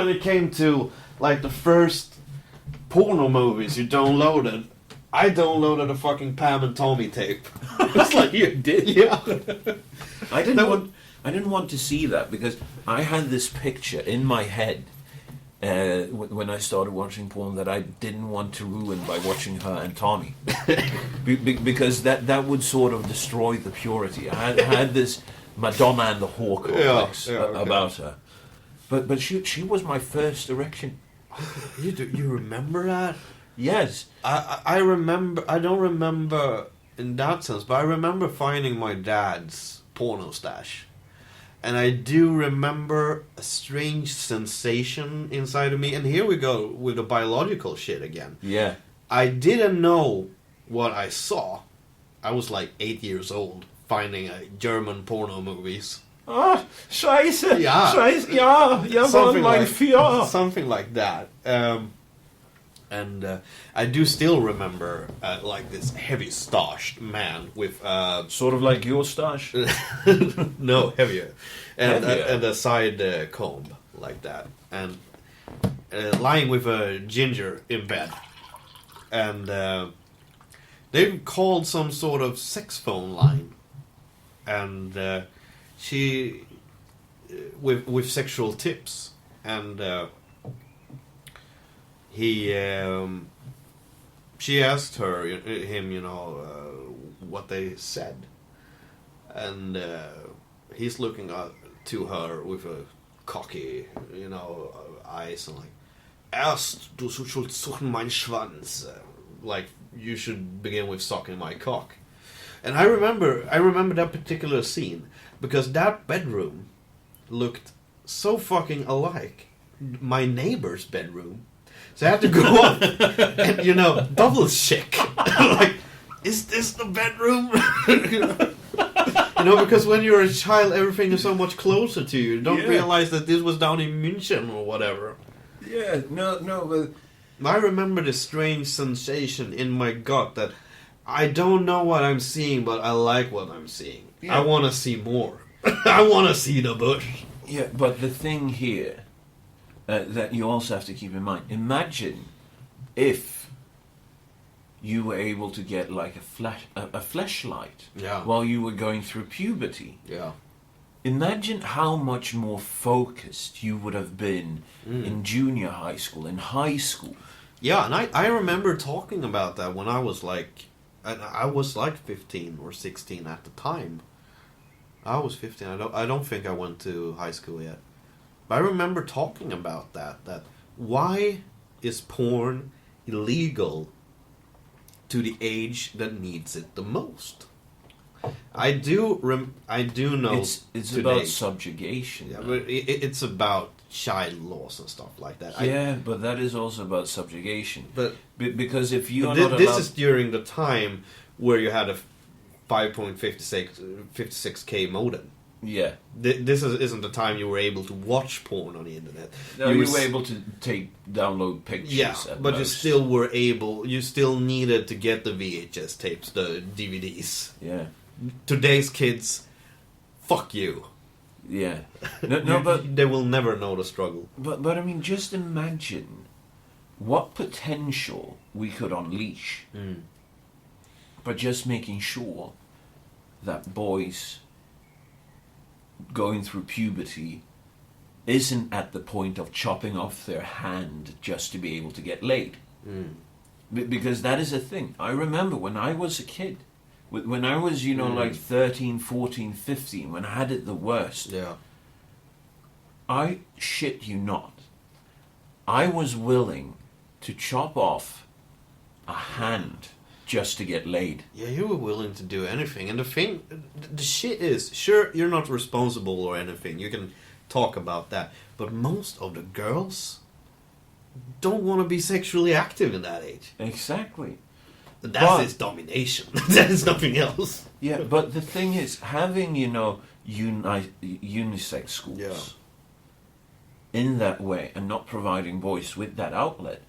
it came to like the first porno movies you downloaded. I downloaded a fucking Pam and Tommy tape. It's like you did. Yeah. I didn't want to see that because I had this picture in my head when I started watching porn that I didn't want to ruin by watching her and Tommy, because that would sort of destroy the purity. I had this Madonna and the whore complex okay. about her, but she was my first erection. You remember that? Yes. I remember. I don't remember in that sense, but I remember finding my dad's porno stash, and I do remember a strange sensation inside of me. And here we go with the biological shit again. Yeah. I didn't know what I saw. I was like 8 years old, finding German porno movies. Ah, scheiße. Ja. Scheiße. Ja. Ja, Something mein like, ja. something like that. And I do still remember like this heavy staunched man with Sort of like your stash. no heavier and Heavier. and a side comb like that, and lying with a ginger in bed, and they called some sort of sex phone line, and she with sexual tips, and she asked him, what they said, and he's looking to her with a cocky, eyes, and like, erst du sollst suchen meinen Schwanz, like you should begin with sucking my cock. And I remember that particular scene because that bedroom looked so fucking alike my neighbor's bedroom. So I had to go up and, double check. Like, is this the bedroom? Because when you're a child, everything is so much closer to you. You don't realize that this was down in München or whatever. Yeah, no, but... I remember the strange sensation in my gut that I don't know what I'm seeing, but I like what I'm seeing. Yeah. I want to see more. I want to see the bush. Yeah, but the thing here that you also have to keep in mind, imagine if you were able to get like a fleshlight while you were going through puberty. Yeah. Imagine how much more focused you would have been in junior high school, in high school. Yeah, and I remember talking about that when I was like 15 or 16 at the time. I was 15. I don't think I went to high school yet. But I remember talking about that why is porn illegal to the age that needs it the most? I do know It's today, about subjugation. yeah, but it's about child laws and stuff like that. But that is also about subjugation. But because if you are this, not this allowed... is during the time where you had a 5.56k modem. Yeah. This isn't the time you were able to watch porn on the internet. No, you were able to download pictures. Yeah, at but most. you still needed to get the VHS tapes, the DVDs. Yeah. Today's kids, fuck you. Yeah. No, but they will never know the struggle. But I mean, just imagine what potential we could unleash by just making sure that boys going through puberty isn't at the point of chopping off their hand just to be able to get laid. Because that is a thing. I remember when I was a kid, when I was, like 13, 14, 15, when I had it the worst, Yeah. I shit you not, I was willing to chop off a hand just to get laid. Yeah, you were willing to do anything. And the shit is, sure, you're not responsible or anything. You can talk about that. But most of the girls don't want to be sexually active in that age. Exactly. That's its domination. That is nothing else. Yeah, but the thing is, having, unisex schools in that way and not providing boys with that outlet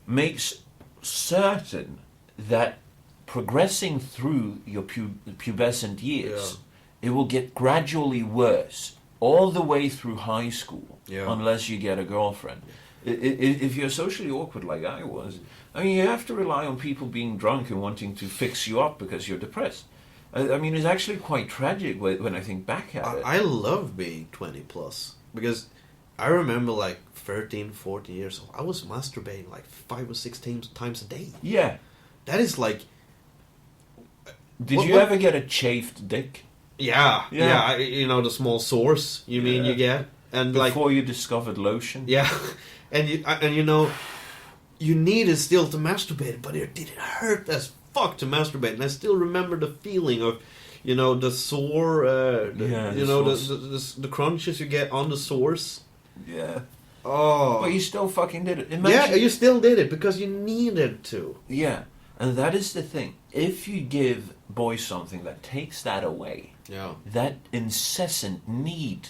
makes certain that progressing through your pubescent years, it will get gradually worse all the way through high school unless you get a girlfriend. If you're socially awkward like I was, you have to rely on people being drunk and wanting to fix you up because you're depressed. It's actually quite tragic when I think back at it. I love being 20 plus because I remember like 13, 14 years old. I was masturbating like 5 or 6 times a day. Yeah. That is like... Did you ever get a chafed dick? Yeah. The small sores you get. And before you discovered lotion? Yeah. And you needed still to masturbate, but it didn't hurt as fuck to masturbate. And I still remember the feeling of, you know, the sore, the crunches you get on the sores. Yeah. Oh. But you still fucking did it. Yeah, you still did it because you needed to. Yeah. And that is the thing. If you give boys something that takes that away, that incessant need,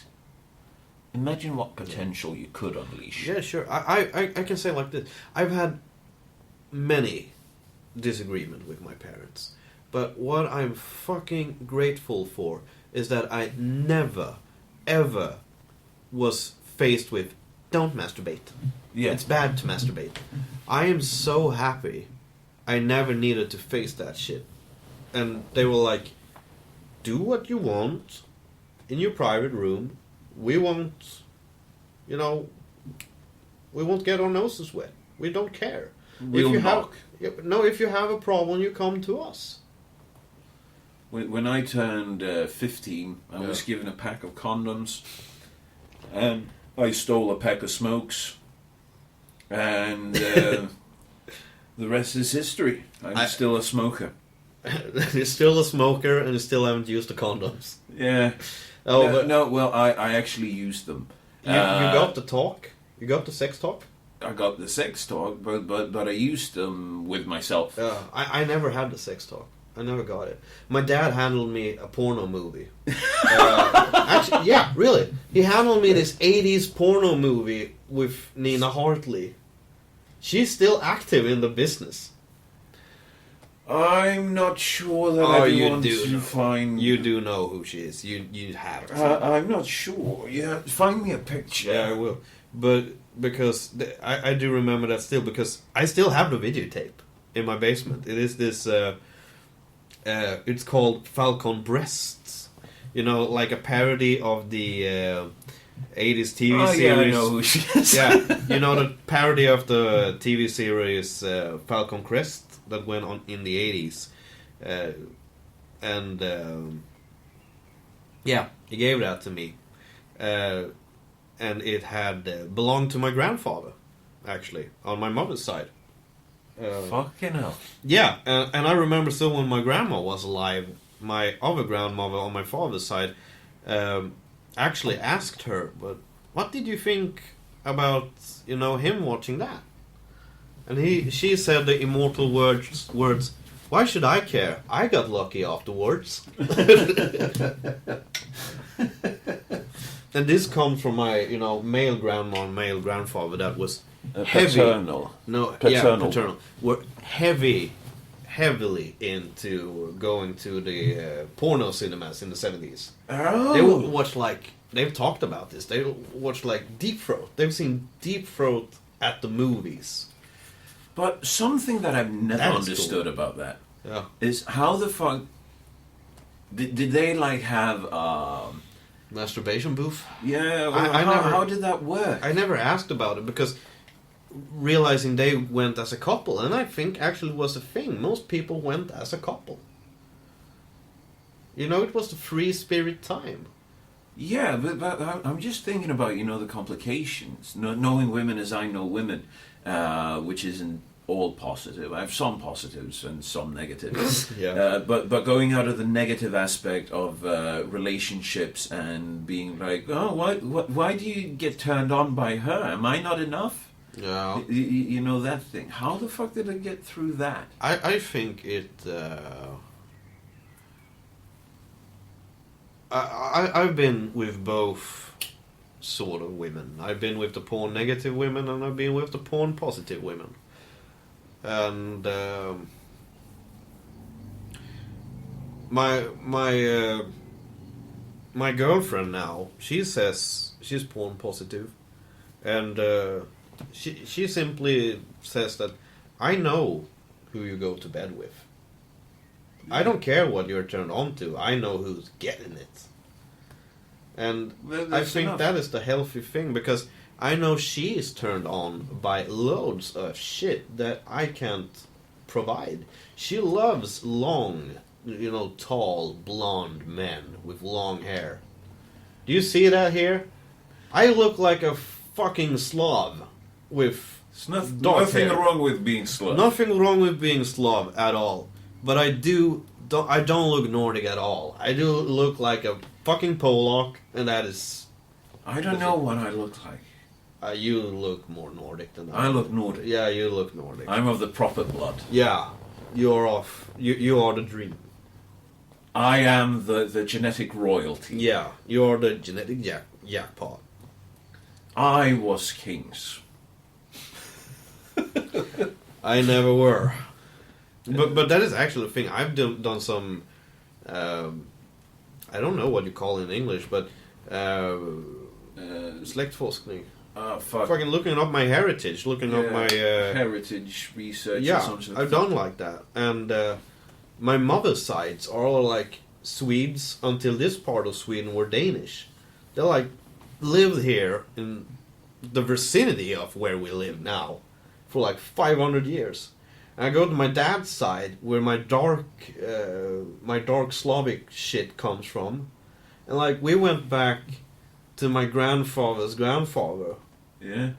imagine what potential you could unleash. Yeah, sure. I can say like this. I've had many disagreements with my parents. But what I'm fucking grateful for is that I never, ever was faced with, don't masturbate. Yeah. It's bad to masturbate. I am so happy I never needed to face that shit. And they were like, do what you want in your private room. We won't, you know, we won't get our noses wet. We don't care. We'll knock. If you have a problem, you come to us. When I turned 15, I was given a pack of condoms, and I stole a pack of smokes, and the rest is history. I'm still a smoker. You're still a smoker, and you still haven't used the condoms. Yeah. Oh, well, I actually used them. You got the talk? You got the sex talk? I got the sex talk, but I used them with myself. I never had the sex talk. I never got it. My dad handled me a porno movie. Actually, yeah, really. He handled me this 80s porno movie with Nina Hartley. She's still active in the business. I'm not sure that everyone to find... You do know who she is. You have to. I'm not sure. Yeah, find me a picture. Yeah, I will. But because I do remember that still, because I still have the videotape in my basement. It is this... it's called Falcon Breasts. You know, like a parody of the 80s TV series. Yeah, I know who she is. Yeah, you know the parody of the TV series Falcon Crest that went on in the 80s. Yeah, he gave that to me. And it had belonged to my grandfather, actually, on my mother's side. Fucking hell. Yeah, and I remember still when my grandma was alive, my other grandmother on my father's side actually asked her, but what did you think about, you know, him watching that? And she said the immortal words, why should I care? I got lucky afterwards. And this comes from my, you know, male grandma and male grandfather that was heavy. Paternal. No, paternal. Yeah, paternal. Were heavily into going to the porno cinemas in the 70s. Oh. They would watch like, they've talked about this, they would watch like Deep Throat. They've seen Deep Throat at the movies. But something that I've never understood about that is how the fuck did they like have masturbation booth? Yeah, well, how did that work? I never asked about it because realizing they went as a couple, and I think actually was a thing. Most people went as a couple. You know, it was the free spirit time. Yeah, but I'm just thinking about, you know, the complications. Knowing women as I know women, which isn't all positive. I have some positives and some negatives. Yeah. But going out of the negative aspect of relationships and being like, oh, why do you get turned on by her? Am I not enough? Yeah. You know, that thing. How the fuck did I get through that? I think it... I've been with both sort of women. I've been with the porn negative women, and I've been with the porn positive women. And my girlfriend now, she says she's porn positive, and she simply says that I know who you go to bed with. I don't care what you're turned on to. I know who's getting it. And I think that is the healthy thing, because I know she is turned on by loads of shit that I can't provide. She loves long, you know, tall, blonde men with long hair. Do you see that here? I look like a fucking Slav with It's dark nothing hair. wrong with being Slav. Nothing wrong with being Slav at all. But I don't look Nordic at all. I do look like a fucking Polak, and that is... I don't know what I look like. you look more Nordic than I look Nordic. Yeah, you look Nordic. I'm of the proper blood. Yeah, you're off. You are the dream. I am the genetic royalty. Yeah, you're the genetic jackpot. I was kings. I never were. But that is actually a thing. I've done some... I don't know what you call it in English, but... släktforskning. Fuck. Fucking looking up my heritage, looking up my... heritage research or yeah, something. I've done like that. And my mother's sides are all like Swedes until this part of Sweden were Danish. They like lived here in the vicinity of where we live now for like 500 years. And I go to my dad's side where my dark Slavic shit comes from. And like we went back to my grandfather's grandfather. Yeah.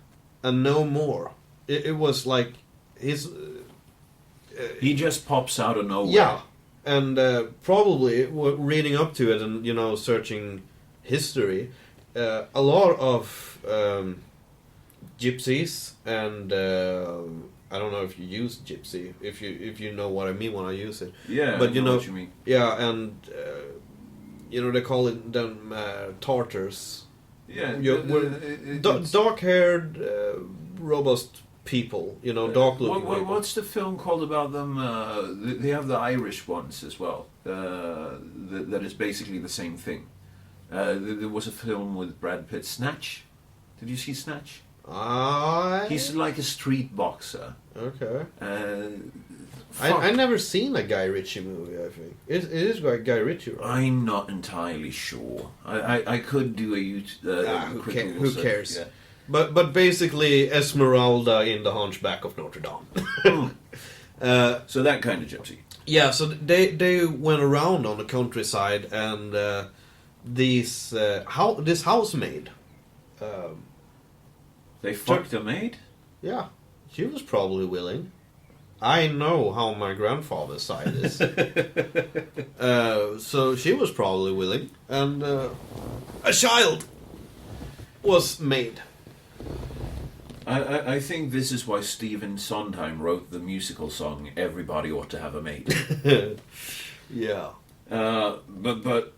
And no more. It was like his... He just pops out of nowhere. Yeah, and probably reading up to it and searching history, a lot of gypsies and I don't know if you use gypsy if you know what I mean when I use it. Yeah, but I know what you mean. Yeah, and they call it them Tartars. Yeah, dark-haired, robust people, dark-looking people. What's the film called about them? They have the Irish ones as well. That is basically the same thing. There was a film with Brad Pitt, Snatch. Did you see Snatch? He's like a street boxer. Okay. I I never seen a Guy Ritchie movie. I think it is Guy Ritchie. Right? I'm not entirely sure. I could do a who cares? Yeah. But basically Esmeralda in The Hunchback of Notre Dame. So that kind of gypsy. Yeah, so they went around on the countryside and this housemaid. They fucked a maid? Yeah, she was probably willing. I know how my grandfather's side is. So she was probably willing. And a child was made. I think this is why Stephen Sondheim wrote the musical song "Everybody Ought to Have a Maid." Yeah. But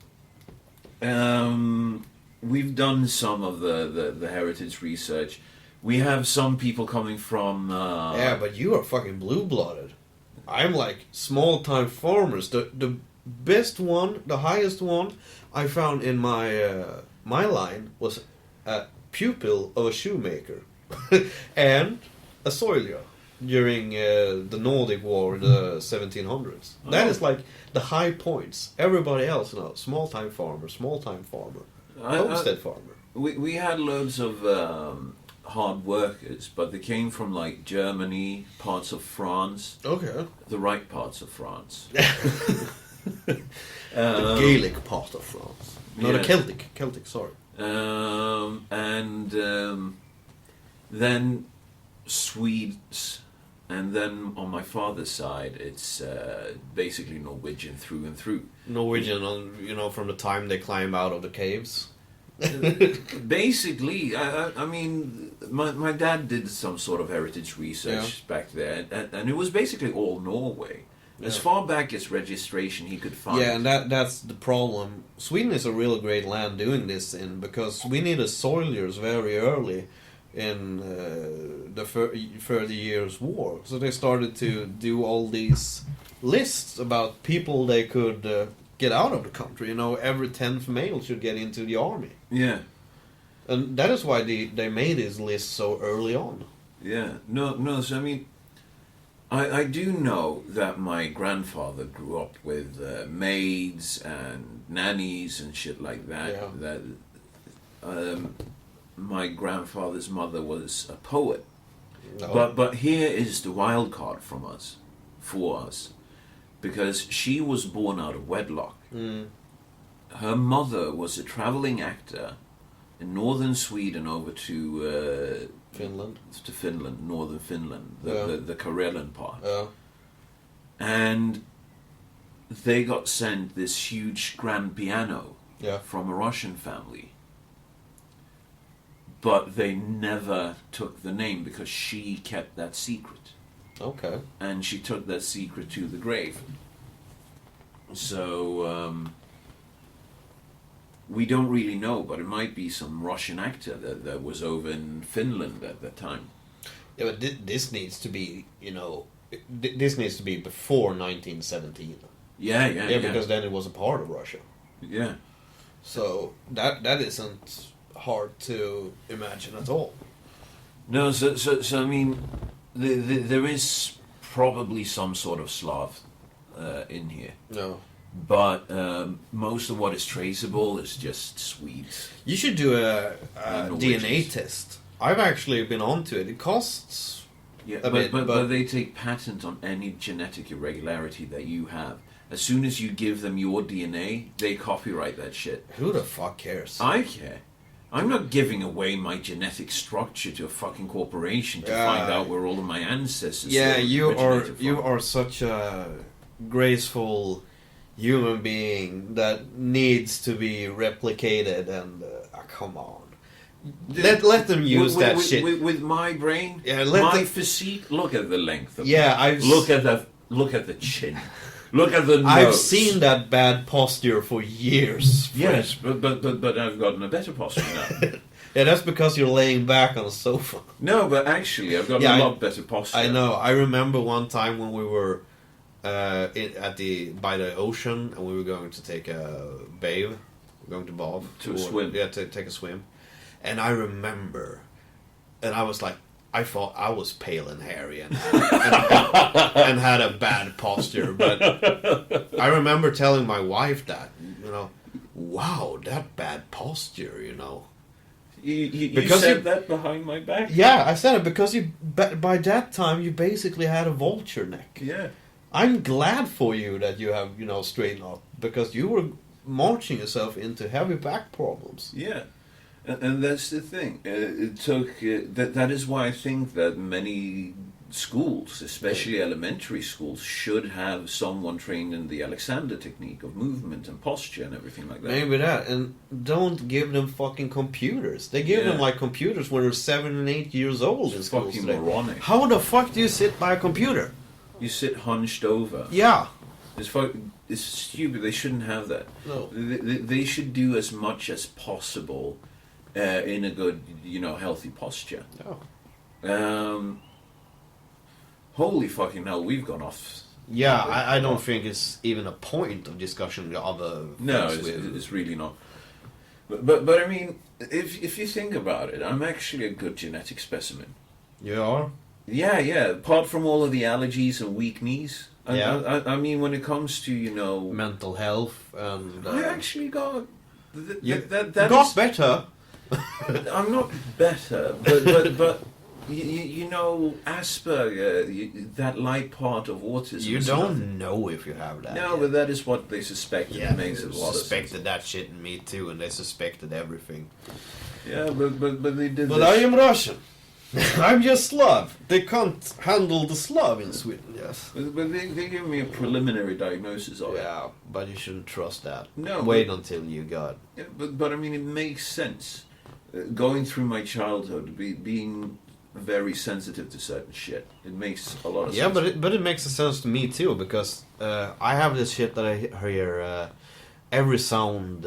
we've done some of the heritage research. We have some people coming from... yeah, but you are fucking blue-blooded. I'm like small-time farmers. The best one, the highest one I found in my line was a pupil of a shoemaker. And a soilier during the Nordic War in the 1700s. That is like the high points. Everybody else, small-time farmer, homestead farmer. We had loads of hard workers, but they came from like Germany, parts of France. Okay. The right parts of France. The Gaelic part of France. No, yeah. the Celtic, sorry. Then Swedes, and then on my father's side, it's basically Norwegian through and through. Norwegian, from the time they climb out of the caves. Basically, I mean, my dad did some sort of heritage research back there, and it was basically all Norway. As far back as registration he could find. Yeah, and that's the problem. Sweden is a real great land doing this in, because we needed soiliers very early in the 30 Years' War. So they started to do all these lists about people they could get out of the country. Every 10th male should get into the army. Yeah. And that is why they made this list so early on. Yeah. No, so I mean, I do know that my grandfather grew up with maids and nannies and shit like that. Yeah. That my grandfather's mother was a poet. No. But here is the wild card for us. Because she was born out of wedlock. Mm. Her mother was a traveling actor in northern Sweden over to Finland. to Finland, northern Finland, Yeah. the Karelian part. Yeah. And they got sent this huge grand piano Yeah. from a Russian family. But they never took the name because she kept that secret. Okay. And she took that secret to the grave. So, we don't really know, but it might be some Russian actor that was over in Finland at that time. Yeah, but this needs to be, you know, this needs to be before 1917. Yeah, Yeah, because then it was a part of Russia. Yeah. So that isn't hard to imagine at all. No, so I mean, there is probably some sort of Slav in here. No. But most of what is traceable is just Swedes. You should do a Norwegians. DNA test. I've actually been onto it. It costs. Yeah, A bit, but but- they take patent on any genetic irregularity that you have. As soon as you give them your DNA, they copyright that shit. Who the fuck cares? I care. I'm not giving away my genetic structure to a fucking corporation to Yeah. find out where all of my ancestors Yeah, originated from. you are such a graceful human being that needs to be replicated, and come on, let them use with, that with, shit. with my brain, Yeah, let my them- physique. Look at the length of Yeah, it. Look at the chin. Look at the nose. I've seen that bad posture for years. Yes, but I've gotten a better posture now. Yeah, that's because you're laying back on a sofa. No, but actually, I've got Yeah, a lot better posture. I know. I remember one time when we were by the ocean, and we were going to take a bathe. We're going to bath. To swim. Yeah, to take a swim. And I remember, and I was like, I thought I was pale and hairy and and had a bad posture. But I remember telling my wife that, you know, wow, that bad posture, you know. You Because said you- that behind my back. Yeah, I said it because by that time you basically had a vulture neck. Yeah. I'm glad for you that you have, you know, straightened up, because you were marching yourself into heavy back problems. Yeah, and that's the thing. It took that is why I think that many schools, especially elementary schools, should have someone trained in the Alexander technique of movement and posture and everything like that. Maybe that, and don't give them fucking computers. They give them Yeah. like computers when they're 7 and 8 years old in It's schools fucking today. moronic. How the fuck do you sit by a computer? You sit hunched over. Yeah. It's stupid. They shouldn't have that. No. They should do as much as possible in a good, you know, healthy posture. Oh. Holy fucking hell, we've gone off. Yeah, I don't think it's even a point of discussion the other No, things with. it's really not. But I mean, if you think about it, I'm actually a good genetic specimen. You are? Yeah. Apart from all of the allergies and weak knees, Yeah. I mean, when it comes to, you know, Mental health and... I actually got You that got is- better. I'm not better, but you know, Asperger, that light part of autism. You is don't know if you have that. No, yet. but that is what they suspect. Yeah, It makes they it a lot of suspected sense. that shit in me too, and they suspected everything. Yeah, but they did. But this. I am Russian. I'm just Slav. They can't handle the Slav in Sweden, yes. But they gave me a preliminary diagnosis of it. Yeah, but you shouldn't trust that. No, Wait but- until you got... Yeah, but I mean, it makes sense. Going through my childhood, being very sensitive to certain shit, it makes a lot of Yeah, sense. but it makes a sense to me too, because I have this shit that I hear every sound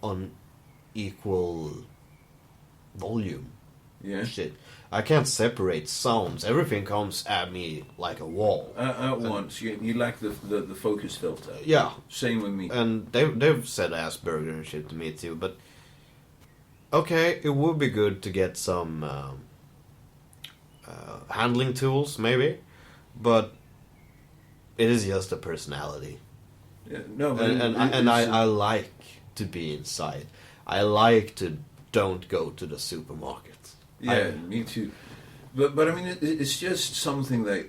on equal volume. Yeah. Shit. I can't separate sounds. Everything comes at me like a wall. At once, you lack the focus filter. Yeah. Same with me. And they've said Asperger and shit to me too, but okay, it would be good to get some handling tools, maybe, but it is just a personality, Yeah, no, but and I like to be inside. I like to don't go to the supermarket. Yeah, me too. But I mean, it's just something that,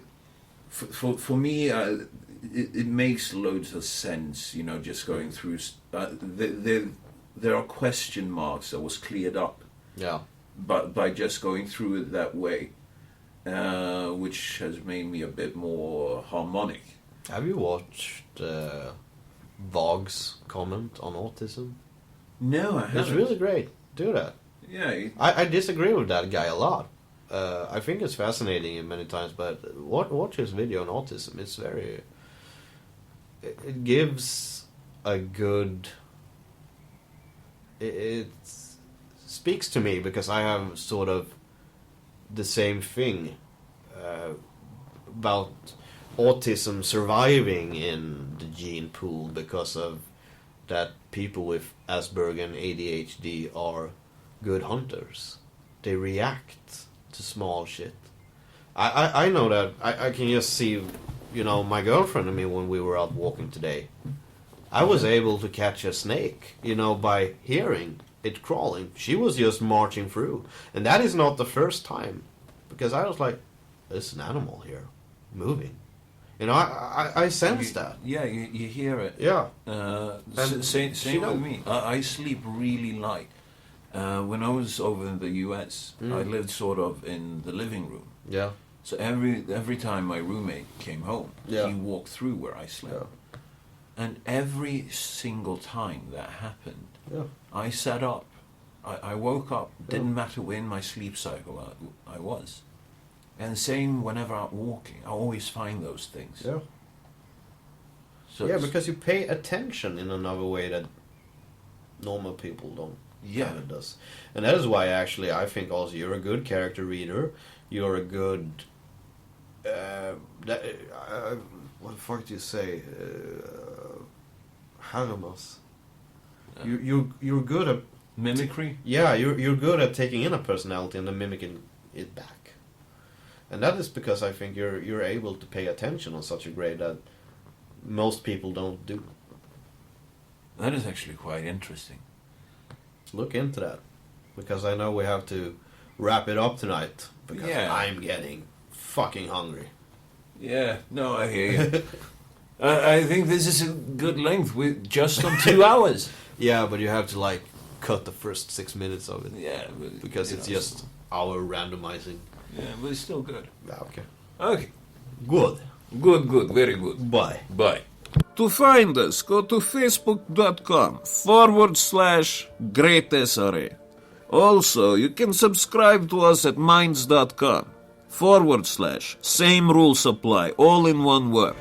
for me, it makes loads of sense. You know, just going through. There are question marks that was cleared up. Yeah. but by just going through it that way, which has made me a bit more harmonic. Have you watched Vogg's comment on autism? No, I haven't. It's really great. Do that. Yeah, I disagree with that guy a lot. I think it's fascinating in many times, but watch his video on autism. It's very... It gives a good... It speaks to me because I have sort of the same thing about autism surviving in the gene pool because of that people with Asperger and ADHD are good hunters. They react to small shit. I know that. I can just see, you know, my girlfriend and me when we were out walking today. I was able to catch a snake, you know, by hearing it crawling. She was just marching through. And that is not the first time. Because I was like, there's an animal here, moving. You know, I sense that. Yeah, you hear it. Yeah. Same she with know. me. I sleep really light. When I was over in the US, I lived sort of in the living room. Yeah. So every time my roommate came home, Yeah. he walked through where I slept. Yeah. And every single time that happened, Yeah. I sat up. I woke up. Didn't matter when my sleep cycle I was. And same whenever I'm walking, I always find those things. Yeah. So Yeah, because you pay attention in another way that normal people don't. Yeah. Kind of does. And that is why actually I think also you're a good character reader. You're a good. What the fuck do you say? Hagamos. You're good at mimicry. yeah. You're good at taking in a personality and then mimicking it back. And that is because I think you're able to pay attention on such a grade that most people don't do. That is actually quite interesting. Look into that, because I know we have to wrap it up tonight, because Yeah. I'm getting fucking hungry. Yeah, no, I hear you. I think this is a good length. We're just on 2 hours. Yeah, but you have to like cut the first 6 minutes of it, Yeah, but, because you it's know, just our randomizing. Yeah, but it's still good. Yeah, okay. Okay, Good. good, very good. Bye. Bye. To find us, go to facebook.com/GreatSRA. Also, you can subscribe to us at minds.com /same rules apply, all in one word.